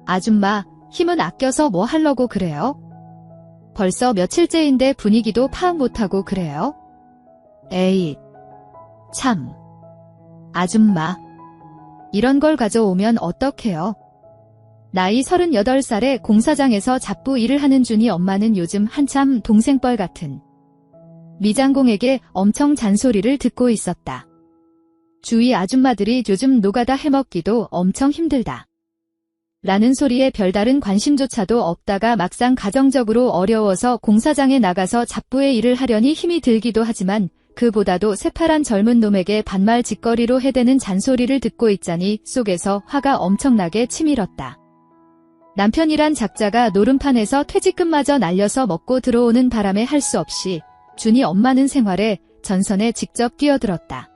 아줌마, 힘은 아껴서 뭐 하려고 그래요? 벌써 며칠째인데 분위기도 파악 못하고 그래요? 에이, 참. 아줌마, 이런 걸 가져오면 어떡해요? 나이 38살에 공사장에서 잡부 일을 하는 준이 엄마는 요즘 한참 동생뻘 같은 미장공에게 엄청 잔소리를 듣고 있었다. 주위 아줌마들이 요즘 노가다 해먹기도 엄청 힘들다. 라는 소리에 별다른 관심조차도 없다가 막상 가정적으로 어려워서 공사장에 나가서 잡부의 일을 하려니 힘이 들기도 하지만 그보다도 새파란 젊은 놈에게 반말 짓거리로 해대는 잔소리를 듣고 있자니 속에서 화가 엄청나게 치밀었다. 남편이란 작자가 노름판에서 퇴직금마저 날려서 먹고 들어오는 바람에 할 수 없이 준이 엄마는 생활에 전선에 직접 뛰어들었다.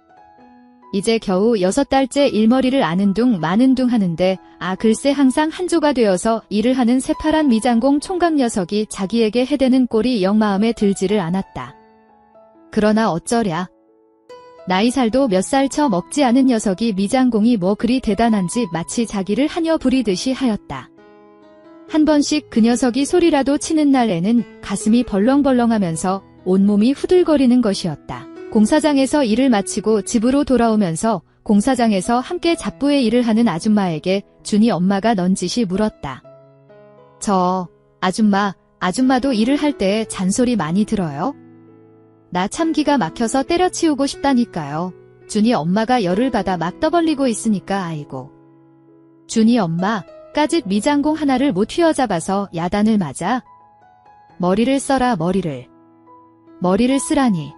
이제 겨우 6달째 일머리를 아는 둥 마는 둥 하는데 글쎄 항상 한조가 되어서 일을 하는 새파란 미장공 총각 녀석이 자기에게 해대는 꼴이 영 마음에 들지를 않았다. 그러나 어쩌랴. 나이살도 몇 살 쳐 먹지 않은 녀석이 미장공이 뭐 그리 대단한지 마치 자기를 하녀 부리듯이 하였다. 한 번씩 그 녀석이 소리라도 치는 날에는 가슴이 벌렁벌렁하면서 온몸이 후들거리는 것이었다. 공사장에서 일을 마치고 집으로 돌아오면서 공사장에서 함께 잡부의 일을 하는 아줌마에게 준이 엄마가 넌지시 물었다. 아줌마도 일을 할 때 잔소리 많이 들어요? 나 참 기가 막혀서 때려치우고 싶다니까요. 준이 엄마가 열을 받아 막 떠벌리고 있으니까 아이고. 준이 엄마, 까짓 미장공 하나를 못 휘어잡아서 야단을 맞아? 머리를 써라 머리를. 머리를 쓰라니.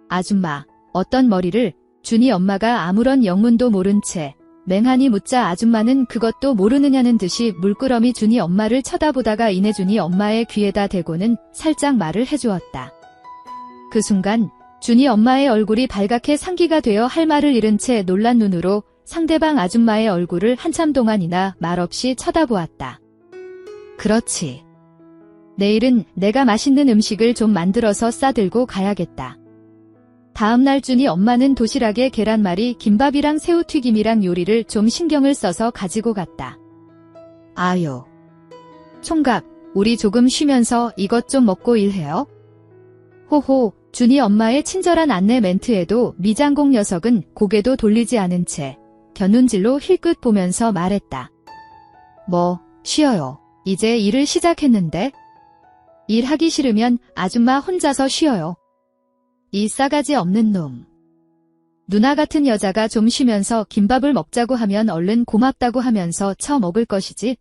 아줌마, 어떤 머리를? 준이 엄마가 아무런 영문도 모른 채 맹하니 묻자 아줌마는 그것도 모르느냐는 듯이 물끄러미 준이 엄마를 쳐다보다가 이내 준이 엄마의 귀에다 대고는 살짝 말을 해주었다. 그 순간 준이 엄마의 얼굴이 발갛게 상기가 되어 할 말을 잃은 채 놀란 눈으로 상대방 아줌마의 얼굴을 한참 동안이나 말없이 쳐다보았다. 그렇지. 내일은 내가 맛있는 음식을 좀 만들어서 싸들고 가야겠다. 다음날 준이 엄마는 도시락에 계란말이, 김밥이랑 새우튀김이랑 요리를 좀 신경을 써서 가지고 갔다. 아유. 총각, 우리 조금 쉬면서 이것 좀 먹고 일해요? 호호, 준이 엄마의 친절한 안내 멘트에도 미장공 녀석은 고개도 돌리지 않은 채 겨눈질로 힐끗 보면서 말했다. 뭐, 쉬어요. 이제 일을 시작했는데? 일하기 싫으면 아줌마 혼자서 쉬어요. 이 싸가지 없는 놈. 누나 같은 여자가 좀 쉬면서 김밥을 먹자고 하면 얼른 고맙다고 하면서 처먹을 것이지.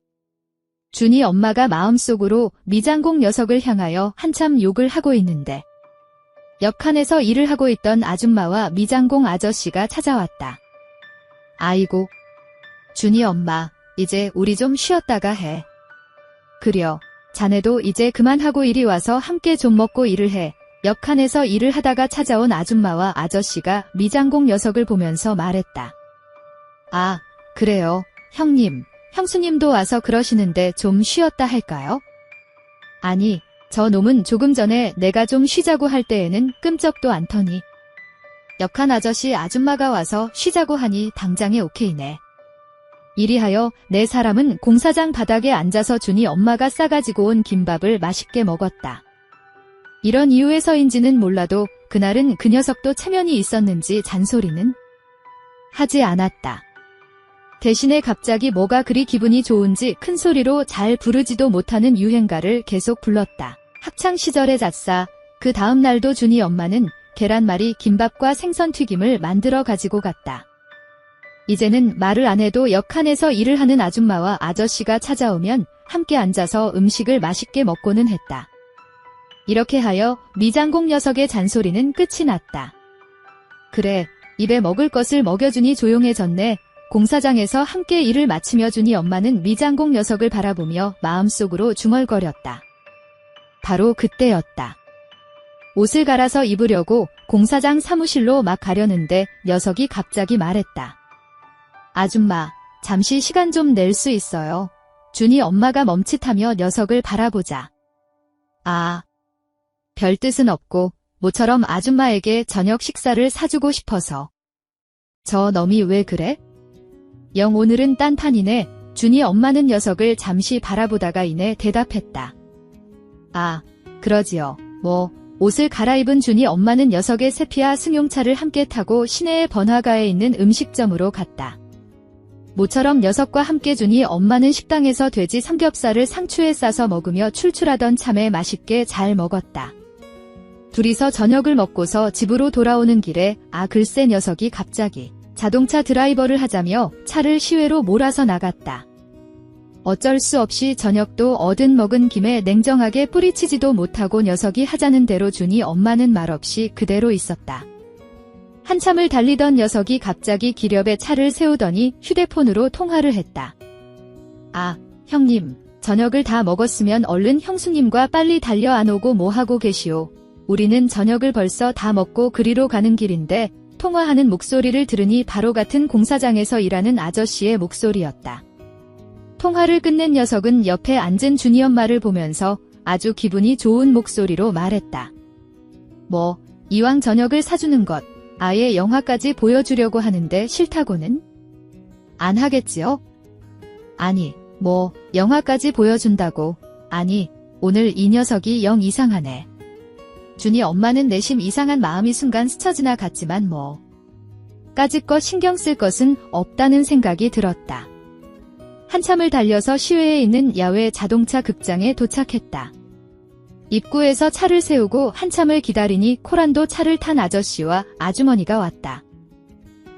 준이 엄마가 마음속으로 미장공 녀석을 향하여 한참 욕을 하고 있는데 옆 칸에서 일을 하고 있던 아줌마와 미장공 아저씨가 찾아왔다. 아이고, 준이 엄마, 이제 우리 좀 쉬었다가 해. 그려, 자네도 이제 그만하고 이리 와서 함께 좀 먹고 일을 해. 옆 칸에서 일을 하다가 찾아온 아줌마와 아저씨가 미장공 녀석을 보면서 말했다. 아, 그래요. 형님, 형수님도 와서 그러시는데 좀 쉬었다 할까요? 아니, 저 놈은 조금 전에 내가 좀 쉬자고 할 때에는 끔쩍도 않더니. 옆칸 아저씨 아줌마가 와서 쉬자고 하니 당장에 오케이네. 이리하여 네 사람은 공사장 바닥에 앉아서 준이 엄마가 싸가지고 온 김밥을 맛있게 먹었다. 이런 이유에서인지는 몰라도 그날은 그 녀석도 체면이 있었는지 잔소리는 하지 않았다. 대신에 갑자기 뭐가 그리 기분이 좋은지 큰 소리로 잘 부르지도 못하는 유행가를 계속 불렀다. 학창시절의 잣사, 그 다음 날도 준이 엄마는 계란말이, 김밥과 생선튀김을 만들어 가지고 갔다. 이제는 말을 안 해도 옆 칸에서 일을 하는 아줌마와 아저씨가 찾아오면 함께 앉아서 음식을 맛있게 먹고는 했다. 이렇게 하여 미장공 녀석의 잔소리는 끝이 났다. 그래, 입에 먹을 것을 먹여주니 조용해졌네. 공사장에서 함께 일을 마치며 준이 엄마는 미장공 녀석을 바라보며 마음속으로 중얼거렸다. 바로 그때였다. 옷을 갈아서 입으려고 공사장 사무실로 막 가려는데 녀석이 갑자기 말했다. 아줌마, 잠시 시간 좀 낼 수 있어요. 준이 엄마가 멈칫하며 녀석을 바라보자. 아, 별 뜻은 없고 모처럼 아줌마에게 저녁 식사를 사주고 싶어서. 저 놈이 왜 그래? 영 오늘은 딴판이네. 준이 엄마는 녀석을 잠시 바라보다가 이내 대답했다. 아, 그러지요. 뭐, 옷을 갈아입은 준이 엄마는 녀석의 세피와 승용차를 함께 타고 시내의 번화가에 있는 음식점으로 갔다. 모처럼 녀석과 함께 준이 엄마는 식당에서 돼지 삼겹살을 상추에 싸서 먹으며 출출하던 참에 맛있게 잘 먹었다. 둘이서 저녁을 먹고서 집으로 돌아오는 길에 글쎄 녀석이 갑자기 자동차 드라이버를 하자며 차를 시외로 몰아서 나갔다. 어쩔 수 없이 저녁도 얻은 먹은 김에 냉정하게 뿌리치지도 못하고 녀석이 하자는 대로 준이 엄마는 말없이 그대로 있었다. 한참을 달리던 녀석이 갑자기 기렵에 차를 세우더니 휴대폰으로 통화를 했다. 아, 형님, 저녁을 다 먹었으면 얼른 형수님과 빨리 달려 안 오고 뭐하고 계시오. 우리는 저녁을 벌써 다 먹고 그리로 가는 길인데 통화하는 목소리를 들으니 바로 같은 공사장에서 일하는 아저씨의 목소리였다. 통화를 끝낸 녀석은 옆에 앉은 준이 엄마를 보면서 아주 기분이 좋은 목소리로 말했다. 뭐, 이왕 저녁을 사주는 것, 아예 영화까지 보여주려고 하는데 싫다고는? 안 하겠지요? 아니, 뭐, 영화까지 보여준다고. 아니, 오늘 이 녀석이 영 이상하네. 준이 엄마는 내심 이상한 마음이 순간 스쳐 지나갔지만 뭐, 까짓것 신경 쓸 것은 없다는 생각이 들었다. 한참을 달려서 시외에 있는 야외 자동차 극장에 도착했다. 입구에서 차를 세우고 한참을 기다리니 코란도 차를 탄 아저씨와 아주머니가 왔다.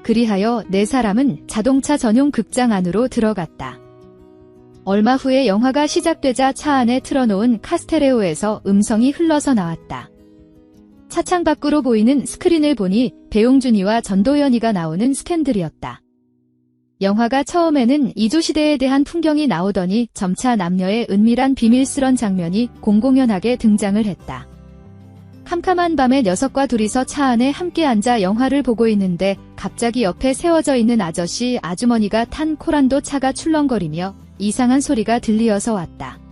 그리하여 네 사람은 자동차 전용 극장 안으로 들어갔다. 얼마 후에 영화가 시작되자 차 안에 틀어놓은 카스테레오에서 음성이 흘러서 나왔다. 차창 밖으로 보이는 스크린을 보니 배용준이와 전도연이가 나오는 스캔들이었다. 영화가 처음에는 이조시대에 대한 풍경이 나오더니 점차 남녀의 은밀한 비밀스런 장면이 공공연하게 등장을 했다. 캄캄한 밤에 녀석과 둘이서 차 안에 함께 앉아 영화를 보고 있는데 갑자기 옆에 세워져 있는 아저씨 아주머니가 탄 코란도 차가 출렁거리며 이상한 소리가 들리어서 왔다.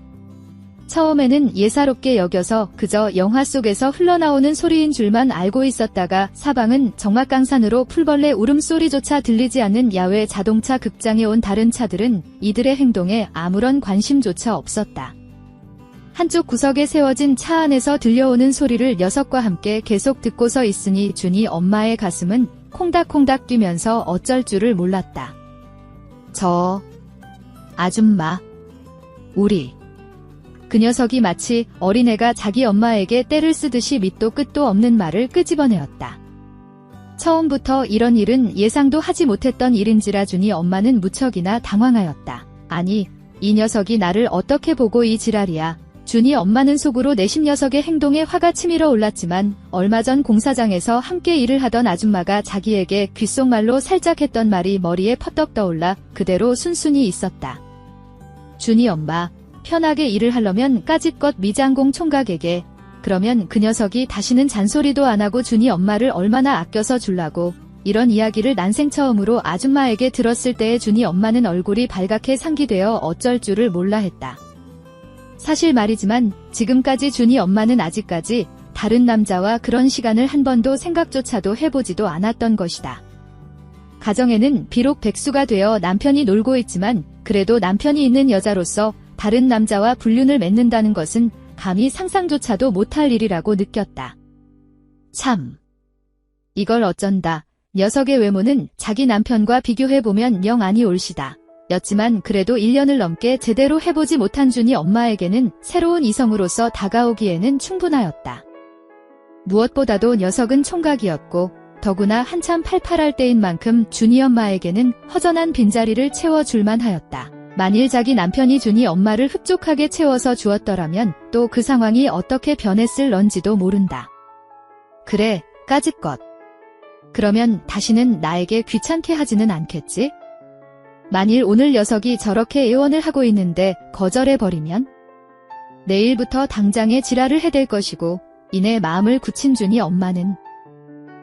처음에는 예사롭게 여겨서 그저 영화 속에서 흘러나오는 소리인 줄만 알고 있었다가 사방은 정막강산으로 풀벌레 울음소리조차 들리지 않는 야외 자동차 극장에 온 다른 차들은 이들의 행동에 아무런 관심조차 없었다. 한쪽 구석에 세워진 차 안에서 들려오는 소리를 녀석과 함께 계속 듣고서 있으니 준이 엄마의 가슴은 콩닥콩닥 뛰면서 어쩔 줄을 몰랐다. 저, 아줌마, 우리. 그 녀석이 마치 어린애가 자기 엄마에게 때를 쓰듯이 밑도 끝도 없는 말을 끄집어내었다. 처음부터 이런 일은 예상도 하지 못했던 일인지라 준이 엄마는 무척이나 당황하였다. 아니, 이 녀석이 나를 어떻게 보고 이 지랄이야. 준이 엄마는 속으로 내심 녀석의 행동에 화가 치밀어 올랐지만 얼마 전 공사장에서 함께 일을 하던 아줌마가 자기에게 귓속말로 살짝 했던 말이 머리에 퍼떡 떠올라 그대로 순순히 있었다. 준이 엄마, 편하게 일을 하려면 까짓것 미장공 총각에게, 그러면 그 녀석이 다시는 잔소리도 안 하고 준이 엄마를 얼마나 아껴서 줄라고. 이런 이야기를 난생 처음으로 아줌마에게 들었을 때의 준이 엄마는 얼굴이 발갛게 상기되어 어쩔 줄을 몰라 했다. 사실 말이지만 지금까지 준이 엄마는 아직까지 다른 남자와 그런 시간을 한 번도 생각조차도 해보지도 않았던 것이다. 가정에는 비록 백수가 되어 남편이 놀고 있지만 그래도 남편이 있는 여자로서 다른 남자와 불륜을 맺는다는 것은 감히 상상조차도 못할 일이라고 느꼈다. 참, 이걸 어쩐다. 녀석의 외모는 자기 남편과 비교해보면 영 아니 올시다. 였지만 그래도 1년을 넘게 제대로 해보지 못한 준이 엄마에게는 새로운 이성으로서 다가오기에는 충분하였다. 무엇보다도 녀석은 총각이었고 더구나 한참 팔팔할 때인 만큼 준이 엄마에게는 허전한 빈자리를 채워줄만 하였다. 만일 자기 남편이 준이 엄마를 흡족하게 채워서 주었더라면 또 그 상황이 어떻게 변했을런지도 모른다. 그래, 까짓것. 그러면 다시는 나에게 귀찮게 하지는 않겠지? 만일 오늘 녀석이 저렇게 애원을 하고 있는데 거절해버리면? 내일부터 당장에 지랄을 해댈 것이고 이내 마음을 굳힌 준이 엄마는.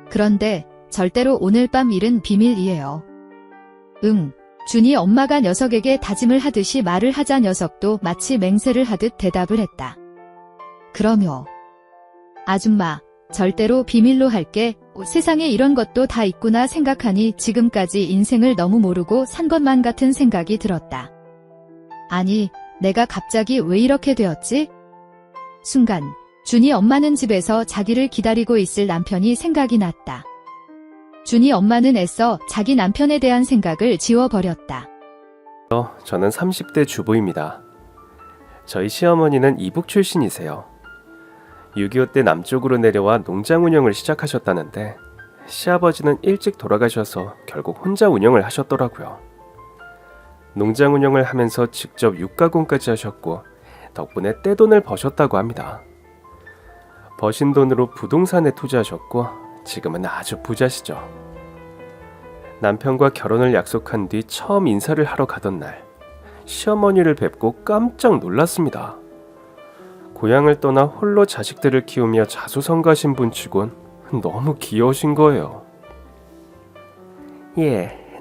그런데 절대로 오늘 밤 일은 비밀이에요. 응. 준이 엄마가 녀석에게 다짐을 하듯이 말을 하자 녀석도 마치 맹세를 하듯 대답을 했다. 그럼요. 아줌마, 절대로 비밀로 할게. 세상에 이런 것도 다 있구나 생각하니 지금까지 인생을 너무 모르고 산 것만 같은 생각이 들었다. 아니, 내가 갑자기 왜 이렇게 되었지? 순간, 준이 엄마는 집에서 자기를 기다리고 있을 남편이 생각이 났다. 준이 엄마는 애써 자기 남편에 대한 생각을 지워버렸다. 저는 30대 주부입니다. 저희 시어머니는 이북 출신이세요. 6.25 때 남쪽으로 내려와 농장 운영을 시작하셨다는데 시아버지는 일찍 돌아가셔서 결국 혼자 운영을 하셨더라고요. 농장 운영을 하면서 직접 육가공까지 하셨고 덕분에 떼돈을 버셨다고 합니다. 버신 돈으로 부동산에 투자하셨고 지금은 아주 부자시죠. 남편과 결혼을 약속한 뒤 처음 인사를 하러 가던 날 시어머니를 뵙고 깜짝 놀랐습니다. 고향을 떠나 홀로 자식들을 키우며 자수성가하신 분치곤 너무 귀여우신 거예요.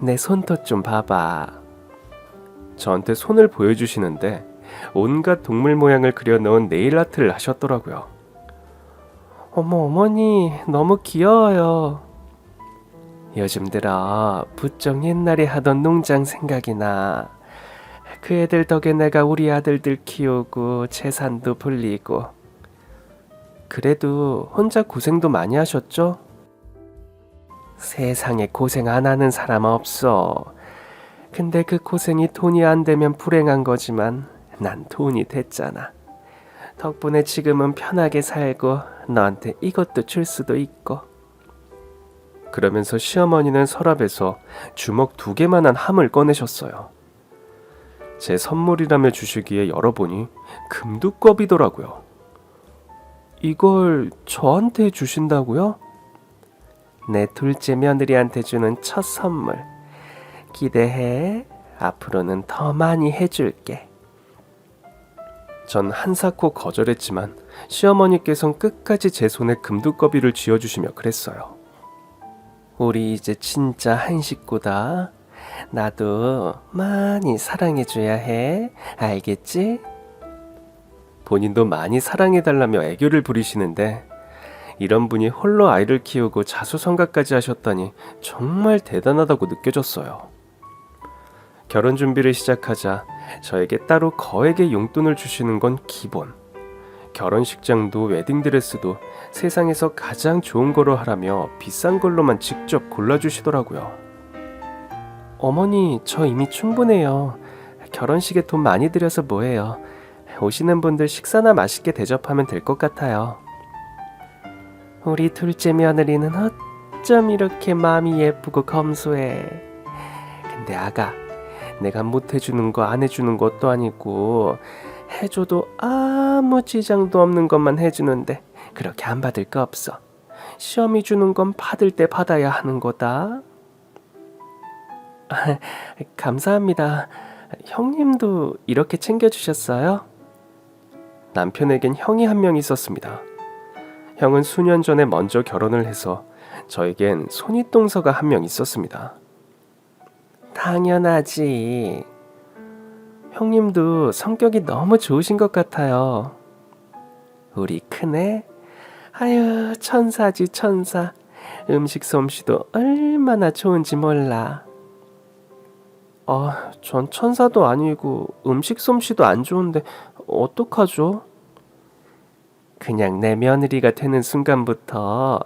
내 손톱 좀 봐봐. 저한테 손을 보여주시는데 온갖 동물 모양을 그려넣은 네일 아트를 하셨더라고요. 어머니 너무 귀여워요. 요즘 들어 부쩍 옛날에 하던 농장 생각이 나. 그 애들 덕에 내가 우리 아들들 키우고 재산도 불리고. 그래도 혼자 고생도 많이 하셨죠? 세상에 고생 안 하는 사람 없어. 근데 그 고생이 돈이 안 되면 불행한 거지만 난 돈이 됐잖아. 덕분에 지금은 편하게 살고 너한테 이것도 줄 수도 있고. 그러면서 시어머니는 서랍에서 주먹 2개만한 함을 꺼내셨어요. 제 선물이라며 주시기에 열어보니 금두껍이더라고요. 이걸 저한테 주신다고요? 내 둘째 며느리한테 주는 첫 선물. 기대해. 앞으로는 더 많이 해줄게. 전 한사코 거절했지만 시어머니께선 끝까지 제 손에 금두꺼비를 쥐어주시며 그랬어요. 우리 이제 진짜 한 식구다. 나도 많이 사랑해줘야 해. 알겠지? 본인도 많이 사랑해달라며 애교를 부리시는데 이런 분이 홀로 아이를 키우고 자수성가까지 하셨다니 정말 대단하다고 느껴졌어요. 결혼 준비를 시작하자 저에게 따로 거액의 용돈을 주시는 건 기본. 결혼식장도 웨딩드레스도 세상에서 가장 좋은 거로 하라며 비싼 걸로만 직접 골라주시더라고요. 어머니, 저 이미 충분해요. 결혼식에 돈 많이 들여서 뭐해요. 오시는 분들 식사나 맛있게 대접하면 될 것 같아요. 우리 둘째 며느리는 어쩜 이렇게 마음이 예쁘고 검소해. 근데 아가, 내가 못 해주는 거 안 해주는 것도 아니고 해줘도 아무 지장도 없는 것만 해주는데 그렇게 안 받을 거 없어. 시어미 주는 건 받을 때 받아야 하는 거다. 감사합니다. 형님도 이렇게 챙겨주셨어요? 남편에겐 형이 한 명 있었습니다. 형은 수년 전에 먼저 결혼을 해서 저에겐 손윗동서가 한 명 있었습니다. 당연하지. 형님도 성격이 너무 좋으신 것 같아요. 우리 큰애? 아유, 천사지 천사. 음식 솜씨도 얼마나 좋은지 몰라. 전 천사도 아니고 음식 솜씨도 안 좋은데 어떡하죠? 그냥 내 며느리가 되는 순간부터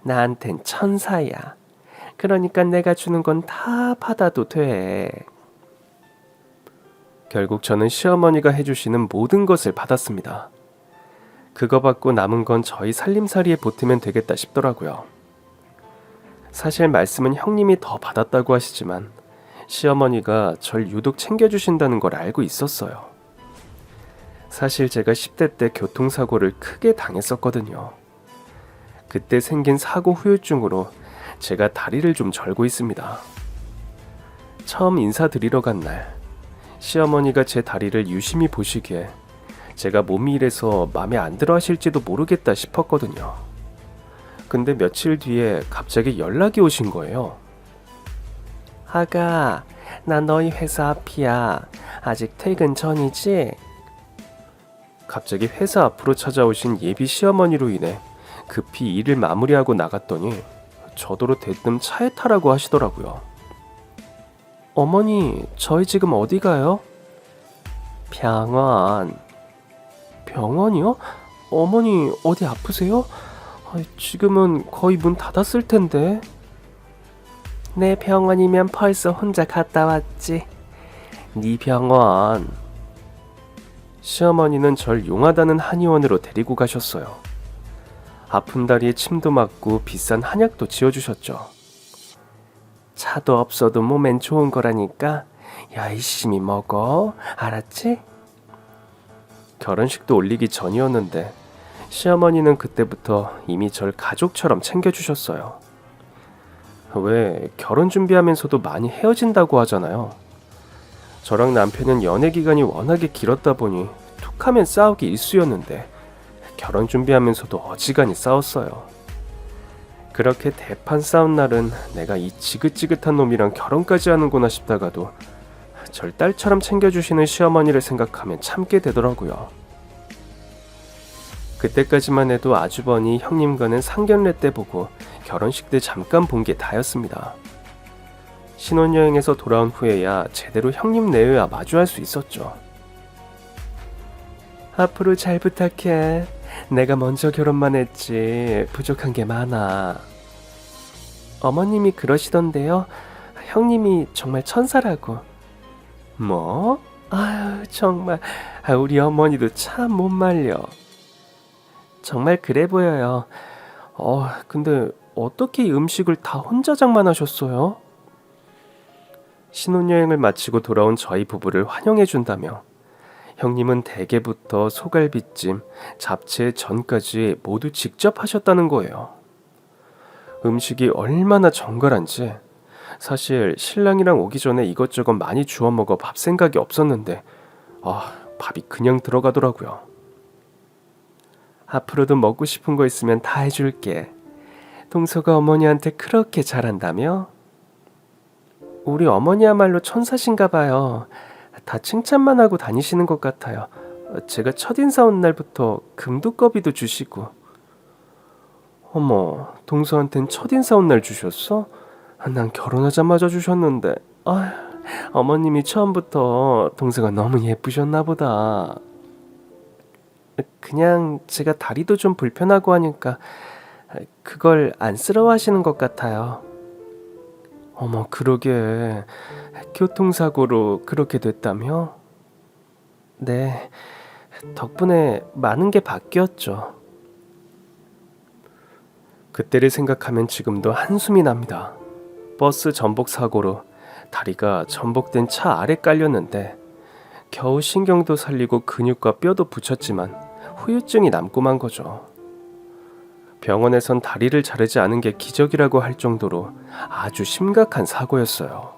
나한텐 천사야. 그러니까 내가 주는 건 다 받아도 돼. 결국 저는 시어머니가 해주시는 모든 것을 받았습니다. 그거 받고 남은 건 저희 살림살이에 보태면 되겠다 싶더라고요. 사실 말씀은 형님이 더 받았다고 하시지만 시어머니가 절 유독 챙겨주신다는 걸 알고 있었어요. 사실 제가 10대 때 교통사고를 크게 당했었거든요. 그때 생긴 사고 후유증으로 제가 다리를 좀 절고 있습니다. 처음 인사드리러 간 날 시어머니가 제 다리를 유심히 보시기에 제가 몸이 이래서 마음에 안 들어 하실지도 모르겠다 싶었거든요. 근데 며칠 뒤에 갑자기 연락이 오신 거예요. 아가, 나 너희 회사 앞이야. 아직 퇴근 전이지? 갑자기 회사 앞으로 찾아오신 예비 시어머니로 인해 급히 일을 마무리하고 나갔더니 저더러 대뜸 차에 타라고 하시더라고요. 어머니, 저희 지금 어디 가요? 병원. 병원이요? 어머니 어디 아프세요? 지금은 거의 문 닫았을 텐데. 내 병원이면 벌써 혼자 갔다 왔지. 네 병원. 시어머니는 절 용하다는 한의원으로 데리고 가셨어요. 아픈 다리에 침도 맞고 비싼 한약도 지어주셨죠. 차도 없어도 몸엔 좋은 거라니까 열심히 먹어. 알았지? 결혼식도 올리기 전이었는데 시어머니는 그때부터 이미 절 가족처럼 챙겨주셨어요. 왜 결혼 준비하면서도 많이 헤어진다고 하잖아요. 저랑 남편은 연애 기간이 워낙에 길었다 보니 툭하면 싸우기 일쑤였는데 결혼 준비하면서도 어지간히 싸웠어요. 그렇게 대판 싸운 날은 내가 이 지긋지긋한 놈이랑 결혼까지 하는구나 싶다가도 절 딸처럼 챙겨주시는 시어머니를 생각하면 참게 되더라고요. 그때까지만 해도 아주버니 형님과는 상견례 때 보고 결혼식 때 잠깐 본 게 다였습니다. 신혼여행에서 돌아온 후에야 제대로 형님 내외와 마주할 수 있었죠. 앞으로 잘 부탁해. 내가 먼저 결혼만 했지 부족한 게 많아. 어머님이 그러시던데요. 형님이 정말 천사라고. 뭐? 아유 정말 우리 어머니도 참 못 말려. 정말 그래 보여요. 근데 어떻게 이 음식을 다 혼자 장만하셨어요? 신혼여행을 마치고 돌아온 저희 부부를 환영해준다며 형님은 대게부터 소갈비찜, 잡채, 전까지 모두 직접 하셨다는 거예요. 음식이 얼마나 정갈한지 사실 신랑이랑 오기 전에 이것저것 많이 주워 먹어 밥 생각이 없었는데 밥이 그냥 들어가더라고요. 앞으로도 먹고 싶은 거 있으면 다 해줄게. 동서가 어머니한테 그렇게 잘한다며? 우리 어머니야말로 천사신가 봐요. 다 칭찬만 하고 다니시는 것 같아요. 제가 첫인사 온 날부터 금두꺼비도 주시고. 어머, 동서한텐 첫인사 온 날 주셨어? 난 결혼하자마자 주셨는데. 어머님이 처음부터 동서가 너무 예쁘셨나 보다. 그냥 제가 다리도 좀 불편하고 하니까 그걸 안쓰러워하시는 것 같아요. 어머, 그러게. 교통사고로 그렇게 됐다며? 네, 덕분에 많은 게 바뀌었죠. 그때를 생각하면 지금도 한숨이 납니다. 버스 전복 사고로 다리가 전복된 차 아래 깔렸는데 겨우 신경도 살리고 근육과 뼈도 붙였지만 후유증이 남고 만 거죠. 병원에선 다리를 자르지 않은 게 기적이라고 할 정도로 아주 심각한 사고였어요.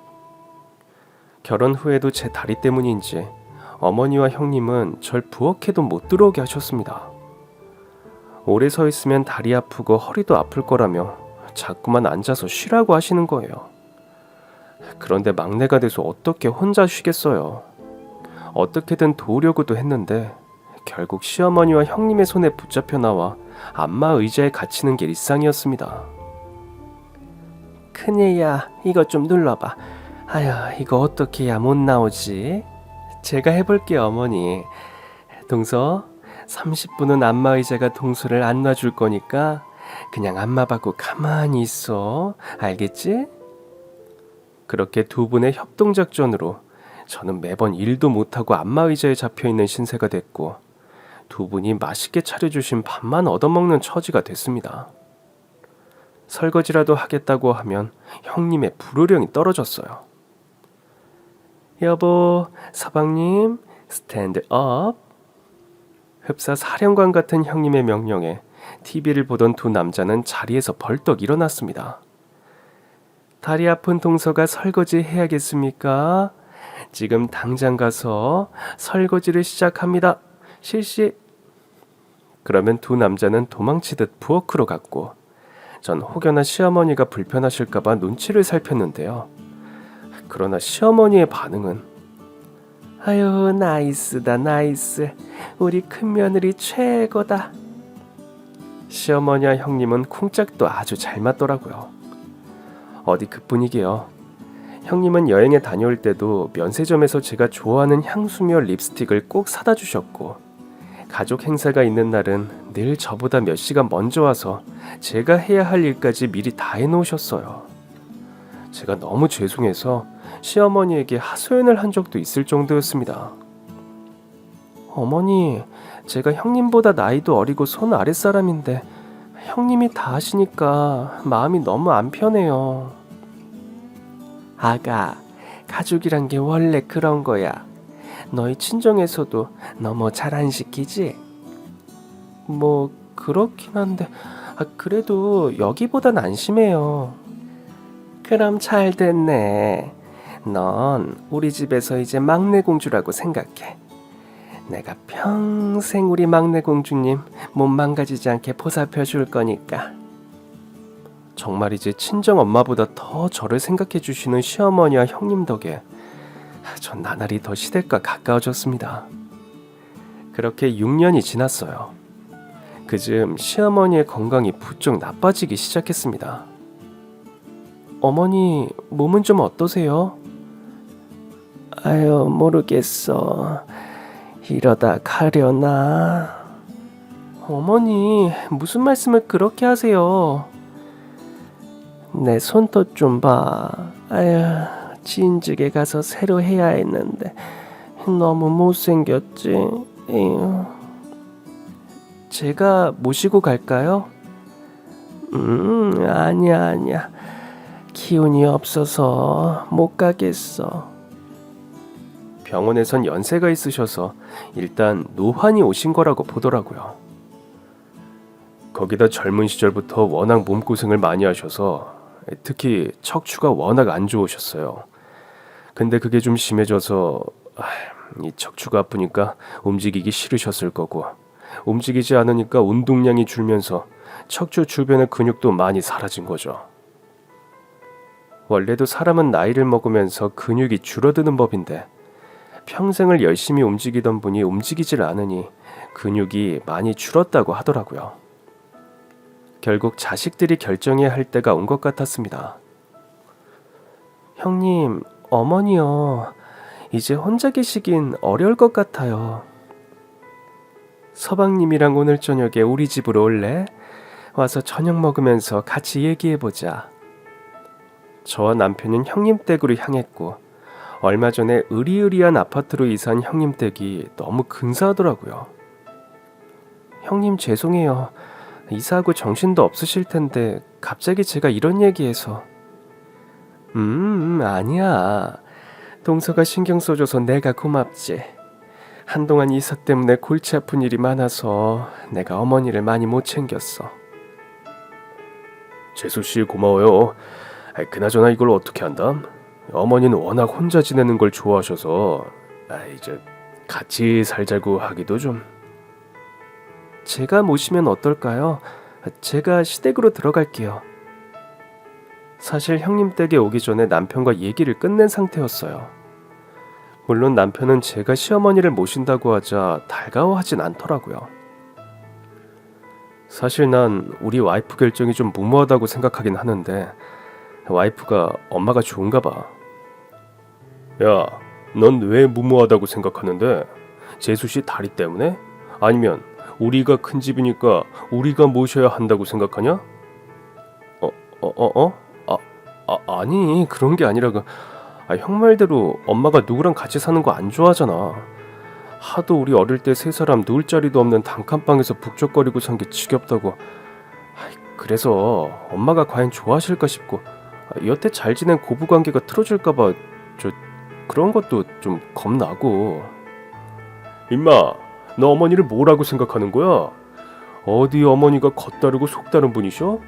결혼 후에도 제 다리 때문인지 어머니와 형님은 절 부엌에도 못 들어오게 하셨습니다. 오래 서 있으면 다리 아프고 허리도 아플 거라며 자꾸만 앉아서 쉬라고 하시는 거예요. 그런데 막내가 돼서 어떻게 혼자 쉬겠어요. 어떻게든 도우려고도 했는데 결국 시어머니와 형님의 손에 붙잡혀 나와 안마 의자에 갇히는 게 일상이었습니다. 큰애야, 이거 좀 눌러봐. 아휴, 이거 어떻게 해야 못 나오지? 제가 해볼게요, 어머니. 동서, 30분은 안마 의자가 동서를 안 놔줄 거니까 그냥 안마 받고 가만히 있어. 알겠지? 그렇게 두 분의 협동작전으로 저는 매번 일도 못하고 안마 의자에 잡혀있는 신세가 됐고 두 분이 맛있게 차려주신 밥만 얻어먹는 처지가 됐습니다. 설거지라도 하겠다고 하면 형님의 불호령이 떨어졌어요. 여보, 서방님, 스탠드업. 흡사 사령관 같은 형님의 명령에 TV를 보던 두 남자는 자리에서 벌떡 일어났습니다. 다리 아픈 동서가 설거지 해야겠습니까? 지금 당장 가서 설거지를 시작합니다. 실시. 그러면 두 남자는 도망치듯 부엌으로 갔고 전 혹여나 시어머니가 불편하실까봐 눈치를 살폈는데요. 그러나 시어머니의 반응은 아유, 나이스다, 나이스. 우리 큰며느리 최고다. 시어머니와 형님은 쿵짝도 아주 잘 맞더라고요. 어디 그뿐이게요. 형님은 여행에 다녀올 때도 면세점에서 제가 좋아하는 향수며 립스틱을 꼭 사다 주셨고, 가족 행사가 있는 날은 늘 저보다 몇 시간 먼저 와서 제가 해야 할 일까지 미리 다 해놓으셨어요. 제가 너무 죄송해서 시어머니에게 하소연을 한 적도 있을 정도였습니다. 어머니, 제가 형님보다 나이도 어리고 손 아랫사람인데 형님이 다 하시니까 마음이 너무 안 편해요. 아가, 가족이란 게 원래 그런 거야. 너희 친정에서도 너무 잘 안 시키지? 뭐 그렇긴 한데 그래도 여기보단 안심해요. 그럼 잘 됐네. 넌 우리 집에서 이제 막내 공주라고 생각해. 내가 평생 우리 막내 공주님 몸 망가지지 않게 보살펴 줄 거니까. 정말이지 친정 엄마보다 더 저를 생각해 주시는 시어머니와 형님 덕에 전 나날이 더 시댁과 가까워졌습니다. 그렇게 6년이 지났어요. 그즈음 시어머니의 건강이 부쩍 나빠지기 시작했습니다. 어머니, 몸은 좀 어떠세요? 아유, 모르겠어. 이러다 가려나? 어머니, 무슨 말씀을 그렇게 하세요? 내 손톱 좀 봐. 아유, 진즉에 가서 새로 해야 했는데 너무 못생겼지. 에휴. 제가 모시고 갈까요? 아니야. 기운이 없어서 못 가겠어. 병원에선 연세가 있으셔서 일단 노환이 오신 거라고 보더라고요. 거기다 젊은 시절부터 워낙 몸고생을 많이 하셔서 특히 척추가 워낙 안 좋으셨어요. 근데 그게 좀 심해져서 이 척추가 아프니까 움직이기 싫으셨을 거고, 움직이지 않으니까 운동량이 줄면서 척추 주변의 근육도 많이 사라진 거죠. 원래도 사람은 나이를 먹으면서 근육이 줄어드는 법인데 평생을 열심히 움직이던 분이 움직이질 않으니 근육이 많이 줄었다고 하더라고요. 결국 자식들이 결정해야 할 때가 온 것 같았습니다. 형님, 어머니요. 이제 혼자 계시긴 어려울 것 같아요. 서방님이랑 오늘 저녁에 우리 집으로 올래? 와서 저녁 먹으면서 같이 얘기해보자. 저와 남편은 형님 댁으로 향했고, 얼마 전에 으리으리한 아파트로 이사한 형님 댁이 너무 근사하더라고요. 형님 죄송해요. 이사하고 정신도 없으실 텐데 갑자기 제가 이런 얘기해서. 아니야. 동서가 신경 써줘서 내가 고맙지. 한동안 이사 때문에 골치 아픈 일이 많아서 내가 어머니를 많이 못 챙겼어. 재수씨 고마워요. 그나저나 이걸 어떻게 한담? 어머니는 워낙 혼자 지내는 걸 좋아하셔서 이제 같이 살자고 하기도 좀. 제가 모시면 어떨까요? 제가 시댁으로 들어갈게요. 사실 형님 댁에 오기 전에 남편과 얘기를 끝낸 상태였어요. 물론 남편은 제가 시어머니를 모신다고 하자 달가워하진 않더라고요. 사실 난 우리 와이프 결정이 좀 무모하다고 생각하긴 하는데 와이프가 엄마가 좋은가 봐. 야, 넌 왜 무모하다고 생각하는데? 재수씨 다리 때문에? 아니면 우리가 큰 집이니까 우리가 모셔야 한다고 생각하냐? 아니 그런 게 아니라 형 말대로 엄마가 누구랑 같이 사는 거 안 좋아하잖아. 하도 우리 어릴 때 세 사람 누울 자리도 없는 단칸방에서 북적거리고 산 게 지겹다고. 그래서 엄마가 과연 좋아하실까 싶고 여태 잘 지낸 고부관계가 틀어질까봐 그런 것도 좀 겁나고. 임마, 너 어머니를 뭐라고 생각하는 거야? 어디 어머니가 겉다르고 속다른 분이셔?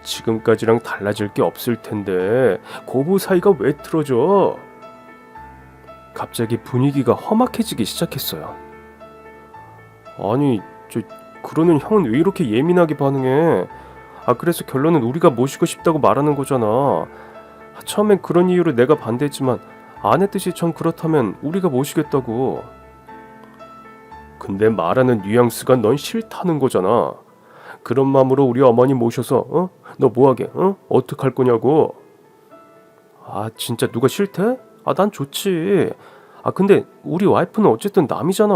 지금까지랑 달라질 게 없을 텐데 고부 사이가 왜 틀어져? 갑자기 분위기가 험악해지기 시작했어요. 아니, 그러는 형은 왜 이렇게 예민하게 반응해? 그래서 결론은 우리가 모시고 싶다고 말하는 거잖아. 처음엔 그런 이유로 내가 반대했지만 아내 뜻이 전 그렇다면 우리가 모시겠다고. 근데 말하는 뉘앙스가 넌 싫다는 거잖아. 그런 마음으로 우리 어머니 모셔서 너 뭐하게 어떡할 거냐고. 아, 진짜 누가 싫대? 아, 난 좋지. 아, 근데 우리 와이프는 어쨌든 남이잖아.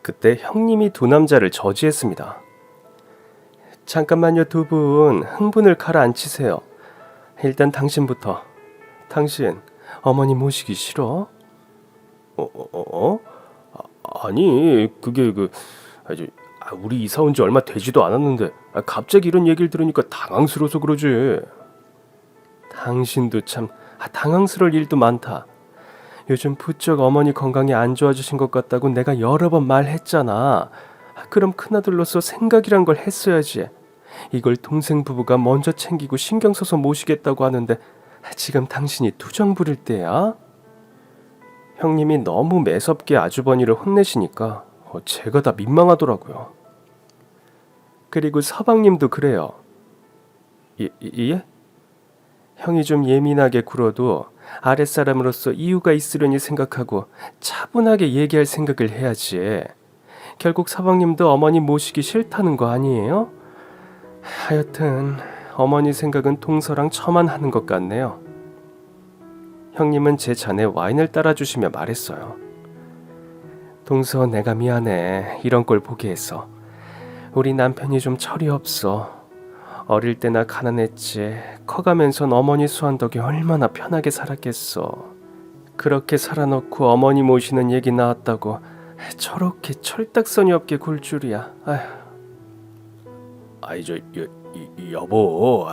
그때 형님이 두 남자를 저지했습니다. 잠깐만요, 두 분. 흥분을 가라앉히세요. 일단 당신부터. 당신 어머니 모시기 싫어? 아니, 그게 우리 이사 온 지 얼마 되지도 않았는데 갑자기 이런 얘기를 들으니까 당황스러워서 그러지. 당신도 참 당황스러울 일도 많다. 요즘 부쩍 어머니 건강이 안 좋아지신 것 같다고 내가 여러 번 말했잖아. 그럼 큰아들로서 생각이란 걸 했어야지. 이걸 동생 부부가 먼저 챙기고 신경 써서 모시겠다고 하는데 지금 당신이 투정 부릴 때야? 형님이 너무 매섭게 아주버니를 혼내시니까 제가 다 민망하더라고요. 그리고 서방님도 그래요. 예? 형이 좀 예민하게 굴어도 아랫사람으로서 이유가 있으려니 생각하고 차분하게 얘기할 생각을 해야지. 결국 서방님도 어머니 모시기 싫다는 거 아니에요? 하여튼 어머니 생각은 동서랑 저만 하는 것 같네요. 형님은 제 잔에 와인을 따라주시며 말했어요. 동서, 내가 미안해. 이런 걸 보게 해서. 우리 남편이 좀 철이 없어. 어릴 때나 가난했지. 커가면선 어머니 수한 덕에 얼마나 편하게 살았겠어. 그렇게 살아놓고 어머니 모시는 얘기 나왔다고 저렇게 철딱서니 없게 굴 줄이야. 아휴. 여보.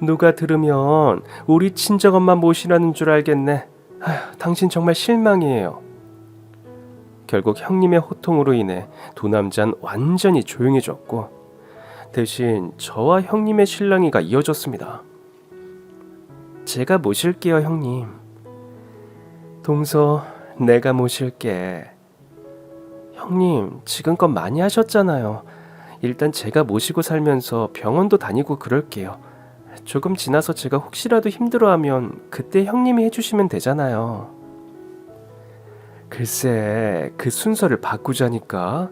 누가 들으면 우리 친정엄마 모시라는 줄 알겠네. 아휴, 당신 정말 실망이에요. 결국 형님의 호통으로 인해 두 남자는 완전히 조용해졌고 대신 저와 형님의 실랑이가 이어졌습니다. 제가 모실게요, 형님. 동서, 내가 모실게. 형님, 지금껏 많이 하셨잖아요. 일단 제가 모시고 살면서 병원도 다니고 그럴게요. 조금 지나서 제가 혹시라도 힘들어하면 그때 형님이 해주시면 되잖아요. 글쎄, 그 순서를 바꾸자니까.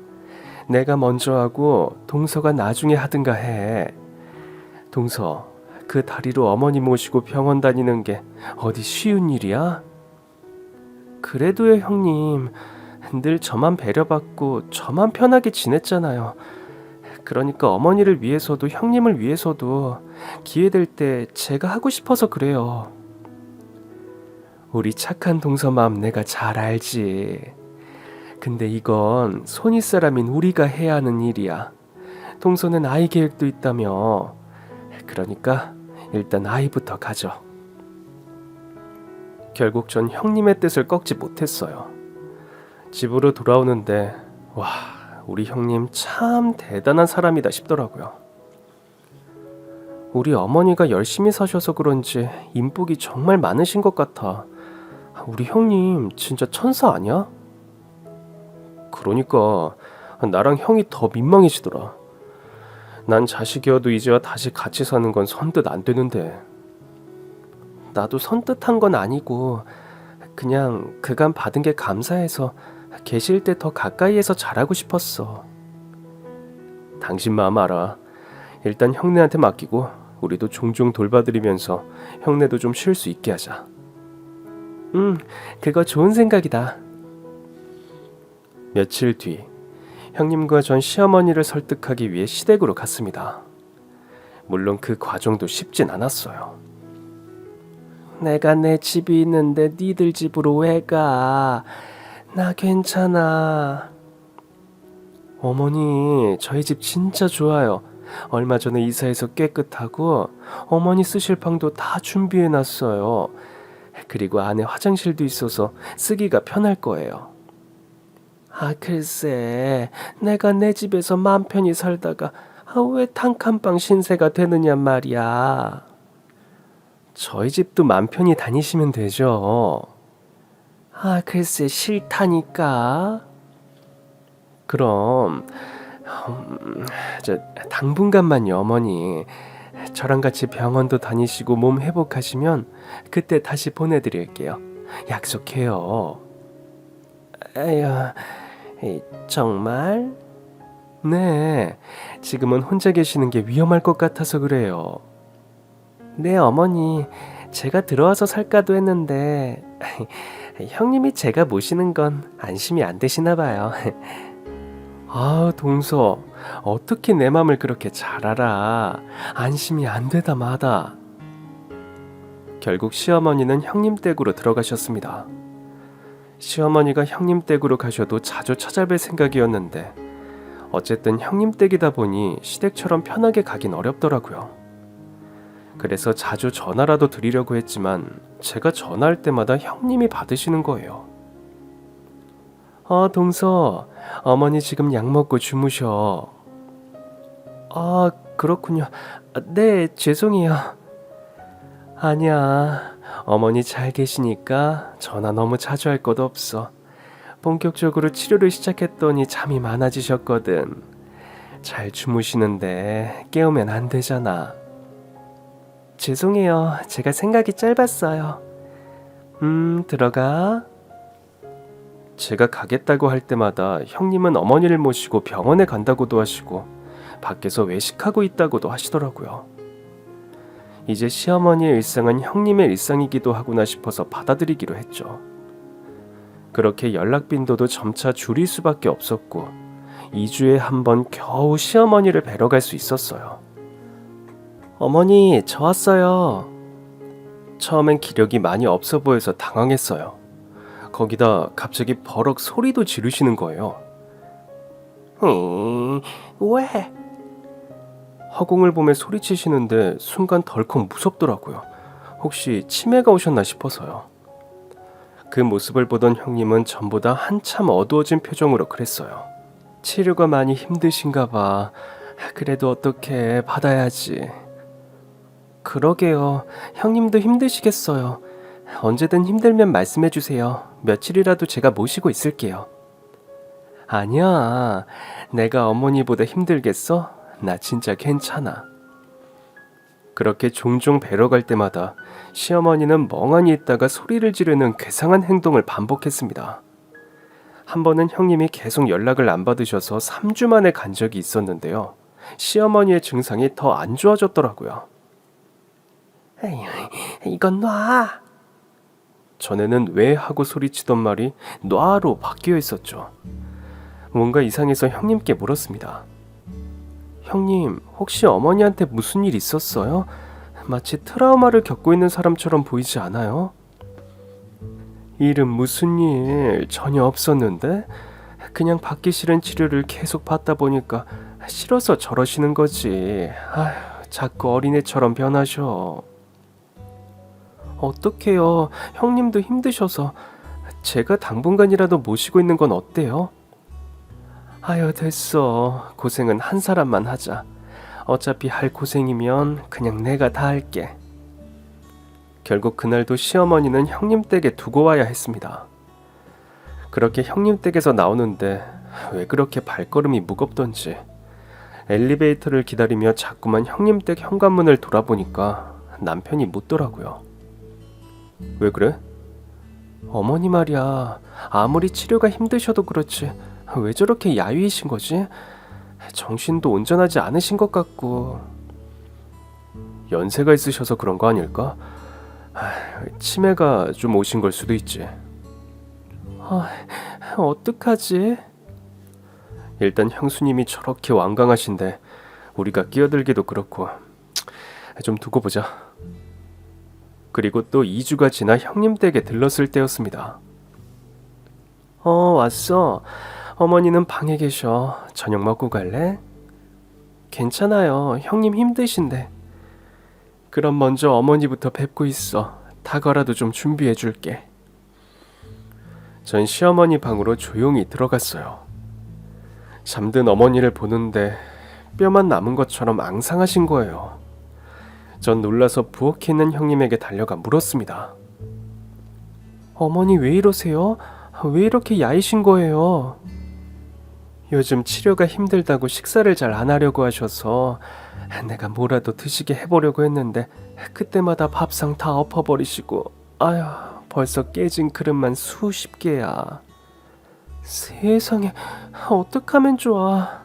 내가 먼저 하고 동서가 나중에 하든가 해. 동서, 그 다리로 어머니 모시고 병원 다니는 게 어디 쉬운 일이야? 그래도요, 형님. 늘 저만 배려받고 저만 편하게 지냈잖아요. 그러니까 어머니를 위해서도 형님을 위해서도 기회될 때 제가 하고 싶어서 그래요. 우리 착한 동서 마음 내가 잘 알지. 근데 이건 손윗사람인 우리가 해야 하는 일이야. 동서는 아이 계획도 있다며. 그러니까 일단 아이부터 가져. 결국 전 형님의 뜻을 꺾지 못했어요. 집으로 돌아오는데 와, 우리 형님 참 대단한 사람이다 싶더라고요. 우리 어머니가 열심히 사셔서 그런지 인복이 정말 많으신 것 같아. 우리 형님 진짜 천사 아니야? 그러니까 나랑 형이 더 민망해지더라. 난 자식이어도 이제와 다시 같이 사는 건 선뜻 안 되는데. 나도 선뜻한 건 아니고 그냥 그간 받은 게 감사해서 계실 때 더 가까이에서 잘하고 싶었어. 당신 마음 알아. 일단 형네한테 맡기고 우리도 종종 돌봐드리면서 형네도 좀 쉴 수 있게 하자. 그거 좋은 생각이다. 며칠 뒤 형님과 전 시어머니를 설득하기 위해 시댁으로 갔습니다. 물론 그 과정도 쉽진 않았어요. 내가 내 집이 있는데 니들 집으로 왜 가? 나 괜찮아. 어머니, 저희 집 진짜 좋아요. 얼마 전에 이사해서 깨끗하고 어머니 쓰실 방도 다 준비해놨어요. 그리고 안에 화장실도 있어서 쓰기가 편할 거예요. 아, 글쎄, 내가 내 집에서 맘 편히 살다가 왜 단칸방 신세가 되느냐 말이야. 저희 집도 맘 편히 다니시면 되죠. 아, 글쎄, 싫다니까. 그럼 당분간만요, 어머니. 저랑 같이 병원도 다니시고 몸 회복하시면 그때 다시 보내드릴게요. 약속해요. 에휴, 정말? 네, 지금은 혼자 계시는 게 위험할 것 같아서 그래요. 네, 어머니. 제가 들어와서 살까도 했는데 형님이 제가 모시는 건 안심이 안 되시나 봐요. 아, 동서. 어떻게 내 맘을 그렇게 잘 알아. 안심이 안 되다 마다. 결국 시어머니는 형님 댁으로 들어가셨습니다. 시어머니가 형님 댁으로 가셔도 자주 찾아뵐 생각이었는데 어쨌든 형님 댁이다 보니 시댁처럼 편하게 가긴 어렵더라고요. 그래서 자주 전화라도 드리려고 했지만 제가 전화할 때마다 형님이 받으시는 거예요. 아, 동서, 어머니 지금 약 먹고 주무셔. 아, 그렇군요. 네, 죄송해요. 아니야, 어머니 잘 계시니까 전화 너무 자주 할 것도 없어. 본격적으로 치료를 시작했더니 잠이 많아지셨거든. 잘 주무시는데 깨우면 안 되잖아. 죄송해요. 제가 생각이 짧았어요. 들어가. 제가 가겠다고 할 때마다 형님은 어머니를 모시고 병원에 간다고도 하시고 밖에서 외식하고 있다고도 하시더라고요. 이제 시어머니의 일상은 형님의 일상이기도 하구나 싶어서 받아들이기로 했죠. 그렇게 연락 빈도도 점차 줄일 수밖에 없었고 2주에 한 번 겨우 시어머니를 뵈러 갈 수 있었어요. 어머니, 저 왔어요. 처음엔 기력이 많이 없어 보여서 당황했어요. 거기다 갑자기 버럭 소리도 지르시는 거예요. 왜? 허공을 보며 소리치시는데 순간 덜컥 무섭더라고요. 혹시 치매가 오셨나 싶어서요. 그 모습을 보던 형님은 전보다 한참 어두워진 표정으로 그랬어요. 치료가 많이 힘드신가 봐. 그래도 어떻게 받아야지. 그러게요. 형님도 힘드시겠어요. 언제든 힘들면 말씀해 주세요. 며칠이라도 제가 모시고 있을게요. 아니야. 내가 어머니보다 힘들겠어? 나 진짜 괜찮아. 그렇게 종종 뵈러 갈 때마다 시어머니는 멍하니 있다가 소리를 지르는 괴상한 행동을 반복했습니다. 한 번은 형님이 계속 연락을 안 받으셔서 3주 만에 간 적이 있었는데요. 시어머니의 증상이 더 안 좋아졌더라고요. 에휴, 이건 놔. 전에는 왜 하고 소리치던 말이 놔로 바뀌어 있었죠. 뭔가 이상해서 형님께 물었습니다. 형님, 혹시 어머니한테 무슨 일 있었어요? 마치 트라우마를 겪고 있는 사람처럼 보이지 않아요? 일은 무슨 일 전혀 없었는데 그냥 받기 싫은 치료를 계속 받다 보니까 싫어서 저러시는 거지. 아휴, 자꾸 어린애처럼 변하셔. 어떡해요. 형님도 힘드셔서 제가 당분간이라도 모시고 있는 건 어때요? 아유, 됐어. 고생은 한 사람만 하자. 어차피 할 고생이면 그냥 내가 다 할게. 결국 그날도 시어머니는 형님 댁에 두고 와야 했습니다. 그렇게 형님 댁에서 나오는데 왜 그렇게 발걸음이 무겁던지 엘리베이터를 기다리며 자꾸만 형님 댁 현관문을 돌아보니까 남편이 묻더라고요. 왜 그래? 어머니 말이야. 아무리 치료가 힘드셔도 그렇지 왜 저렇게 야위이신 거지? 정신도 온전하지 않으신 것 같고. 연세가 있으셔서 그런 거 아닐까? 치매가 좀 오신 걸 수도 있지. 어떡하지? 일단 형수님이 저렇게 완강하신데 우리가 끼어들기도 그렇고 좀 두고 보자. 그리고 또 2주가 지나 형님 댁에 들렀을 때였습니다. 왔어. 어머니는 방에 계셔. 저녁 먹고 갈래? 괜찮아요. 형님 힘드신데. 그럼 먼저 어머니부터 뵙고 있어. 다가라도 좀 준비해 줄게. 전 시어머니 방으로 조용히 들어갔어요. 잠든 어머니를 보는데 뼈만 남은 것처럼 앙상하신 거예요. 전 놀라서 부엌에 있는 형님에게 달려가 물었습니다. 어머니 왜 이러세요? 왜 이렇게 야이신 거예요? 요즘 치료가 힘들다고 식사를 잘 안 하려고 하셔서 내가 뭐라도 드시게 해보려고 했는데 그때마다 밥상 다 엎어버리시고 아휴 벌써 깨진 그릇만 수십 개야. 세상에 어떡하면 좋아.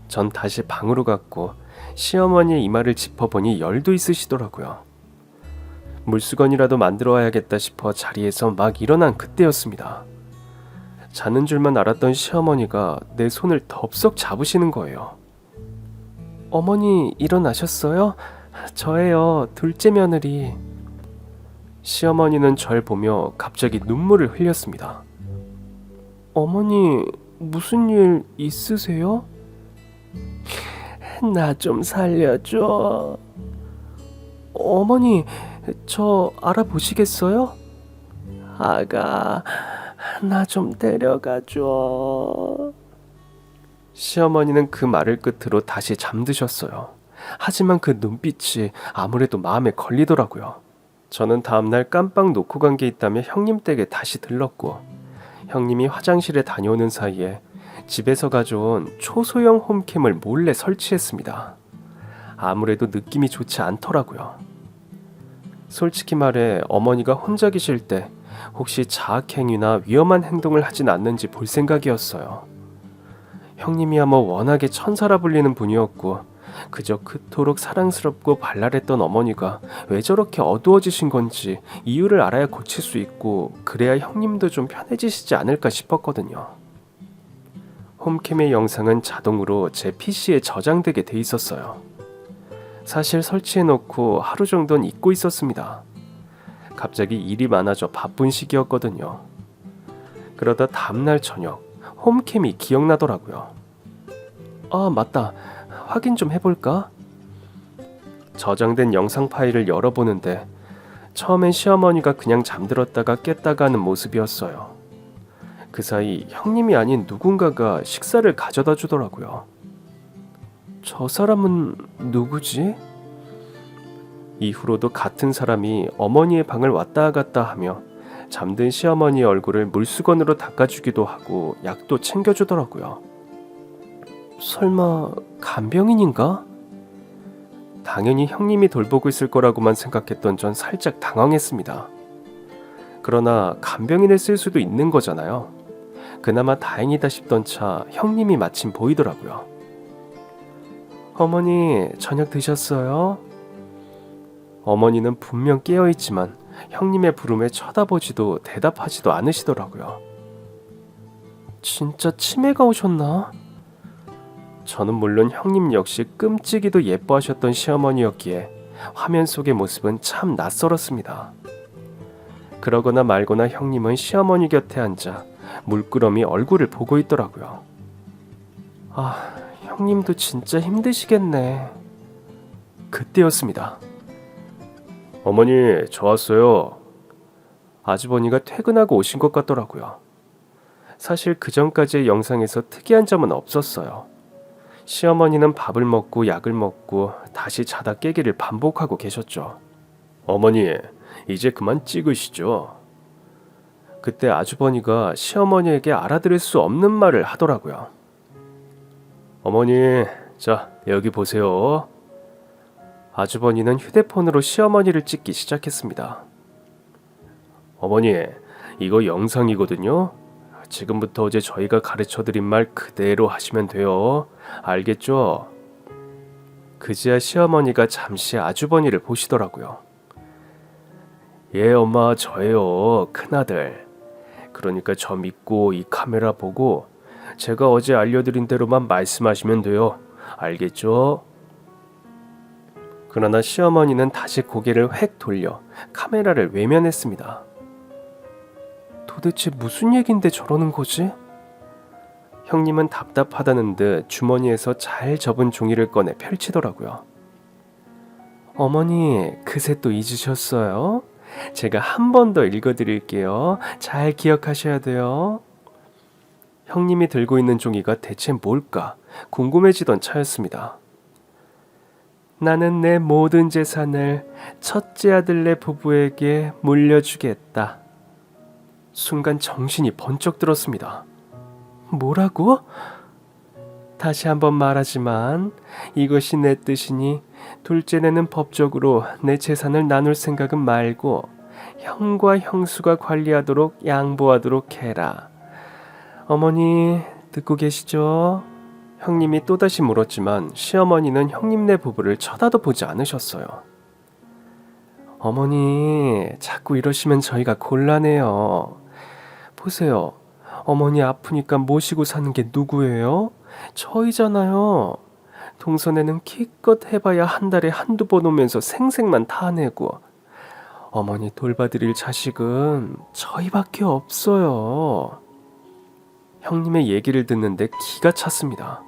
전 다시 방으로 갔고 시어머니의 이마를 짚어보니 열도 있으시더라고요. 물수건이라도 만들어 와야겠다 싶어 자리에서 막 일어난 그때였습니다. 자는 줄만 알았던 시어머니가 내 손을 덥석 잡으시는 거예요. 어머니 일어나셨어요? 저예요, 둘째 며느리. 시어머니는 절 보며 갑자기 눈물을 흘렸습니다. 어머니, 무슨 일 있으세요? 나 좀 살려줘. 어머니, 저 알아보시겠어요? 아가, 나 좀 데려가줘. 시어머니는 그 말을 끝으로 다시 잠드셨어요. 하지만 그 눈빛이 아무래도 마음에 걸리더라고요. 저는 다음날 깜빡 놓고 간 게 있다며 형님 댁에 다시 들렀고, 형님이 화장실에 다녀오는 사이에 집에서 가져온 초소형 홈캠을 몰래 설치했습니다. 아무래도 느낌이 좋지 않더라고요. 솔직히 말해 어머니가 혼자 계실 때 혹시 자학행위나 위험한 행동을 하진 않는지 볼 생각이었어요. 형님이야 뭐 워낙에 천사라 불리는 분이었고 그저 그토록 사랑스럽고 발랄했던 어머니가 왜 저렇게 어두워지신 건지 이유를 알아야 고칠 수 있고 그래야 형님도 좀 편해지시지 않을까 싶었거든요. 홈캠의 영상은 자동으로 제 PC에 저장되게 돼 있었어요. 사실 설치해놓고 하루 정도는 잊고 있었습니다. 갑자기 일이 많아져 바쁜 시기였거든요. 그러다 다음날 저녁 홈캠이 기억나더라고요. 아, 맞다. 확인 좀 해볼까? 저장된 영상 파일을 열어보는데 처음엔 시어머니가 그냥 잠들었다가 깼다가 하는 모습이었어요. 그 사이 형님이 아닌 누군가가 식사를 가져다 주더라고요. 저 사람은 누구지? 이후로도 같은 사람이 어머니의 방을 왔다 갔다 하며 잠든 시어머니의 얼굴을 물수건으로 닦아주기도 하고 약도 챙겨주더라고요. 설마 간병인인가? 당연히 형님이 돌보고 있을 거라고만 생각했던 전 살짝 당황했습니다. 그러나 간병인을 쓸 수도 있는 거잖아요. 그나마 다행이다 싶던 차 형님이 마침 보이더라고요. 어머니, 저녁 드셨어요? 어머니는 분명 깨어있지만 형님의 부름에 쳐다보지도 대답하지도 않으시더라고요. 진짜 치매가 오셨나? 저는 물론 형님 역시 끔찍이도 예뻐하셨던 시어머니였기에 화면 속의 모습은 참 낯설었습니다. 그러거나 말거나 형님은 시어머니 곁에 앉아 물끄러미 얼굴을 보고 있더라고요. 아, 형님도 진짜 힘드시겠네. 그때였습니다. 어머니, 저 왔어요. 아주버니가 퇴근하고 오신 것 같더라고요. 사실 그 전까지의 영상에서 특이한 점은 없었어요. 시어머니는 밥을 먹고 약을 먹고 다시 자다 깨기를 반복하고 계셨죠. 어머니, 이제 그만 찍으시죠. 그때 아주버니가 시어머니에게 알아들을 수 없는 말을 하더라고요. 어머니, 자, 여기 보세요. 아주버니는 휴대폰으로 시어머니를 찍기 시작했습니다. 어머니, 이거 영상이거든요. 지금부터 어제 저희가 가르쳐드린 말 그대로 하시면 돼요. 알겠죠? 그제야 시어머니가 잠시 아주버니를 보시더라고요. 예, 엄마, 저예요. 큰아들. 그러니까 저 믿고 이 카메라 보고 제가 어제 알려드린 대로만 말씀하시면 돼요. 알겠죠? 그러나 시어머니는 다시 고개를 획 돌려 카메라를 외면했습니다. 도대체 무슨 얘긴데 저러는 거지? 형님은 답답하다는 듯 주머니에서 잘 접은 종이를 꺼내 펼치더라고요. 어머니, 그새 또 잊으셨어요? 제가 한 번 더 읽어드릴게요. 잘 기억하셔야 돼요. 형님이 들고 있는 종이가 대체 뭘까 궁금해지던 차였습니다. 나는 내 모든 재산을 첫째 아들네 부부에게 물려주겠다. 순간 정신이 번쩍 들었습니다. 뭐라고? 다시 한번 말하지만 이것이 내 뜻이니 둘째네는 법적으로 내 재산을 나눌 생각은 말고 형과 형수가 관리하도록 양보하도록 해라. 어머니, 듣고 계시죠? 형님이 또다시 물었지만 시어머니는 형님네 부부를 쳐다도 보지 않으셨어요. 어머니, 자꾸 이러시면 저희가 곤란해요. 보세요. 어머니 아프니까 모시고 사는 게 누구예요? 저희잖아요. 동선에는 기껏 해봐야 한 달에 한두 번 오면서 생색만 타내고 어머니 돌봐드릴 자식은 저희밖에 없어요. 형님의 얘기를 듣는데 기가 찼습니다.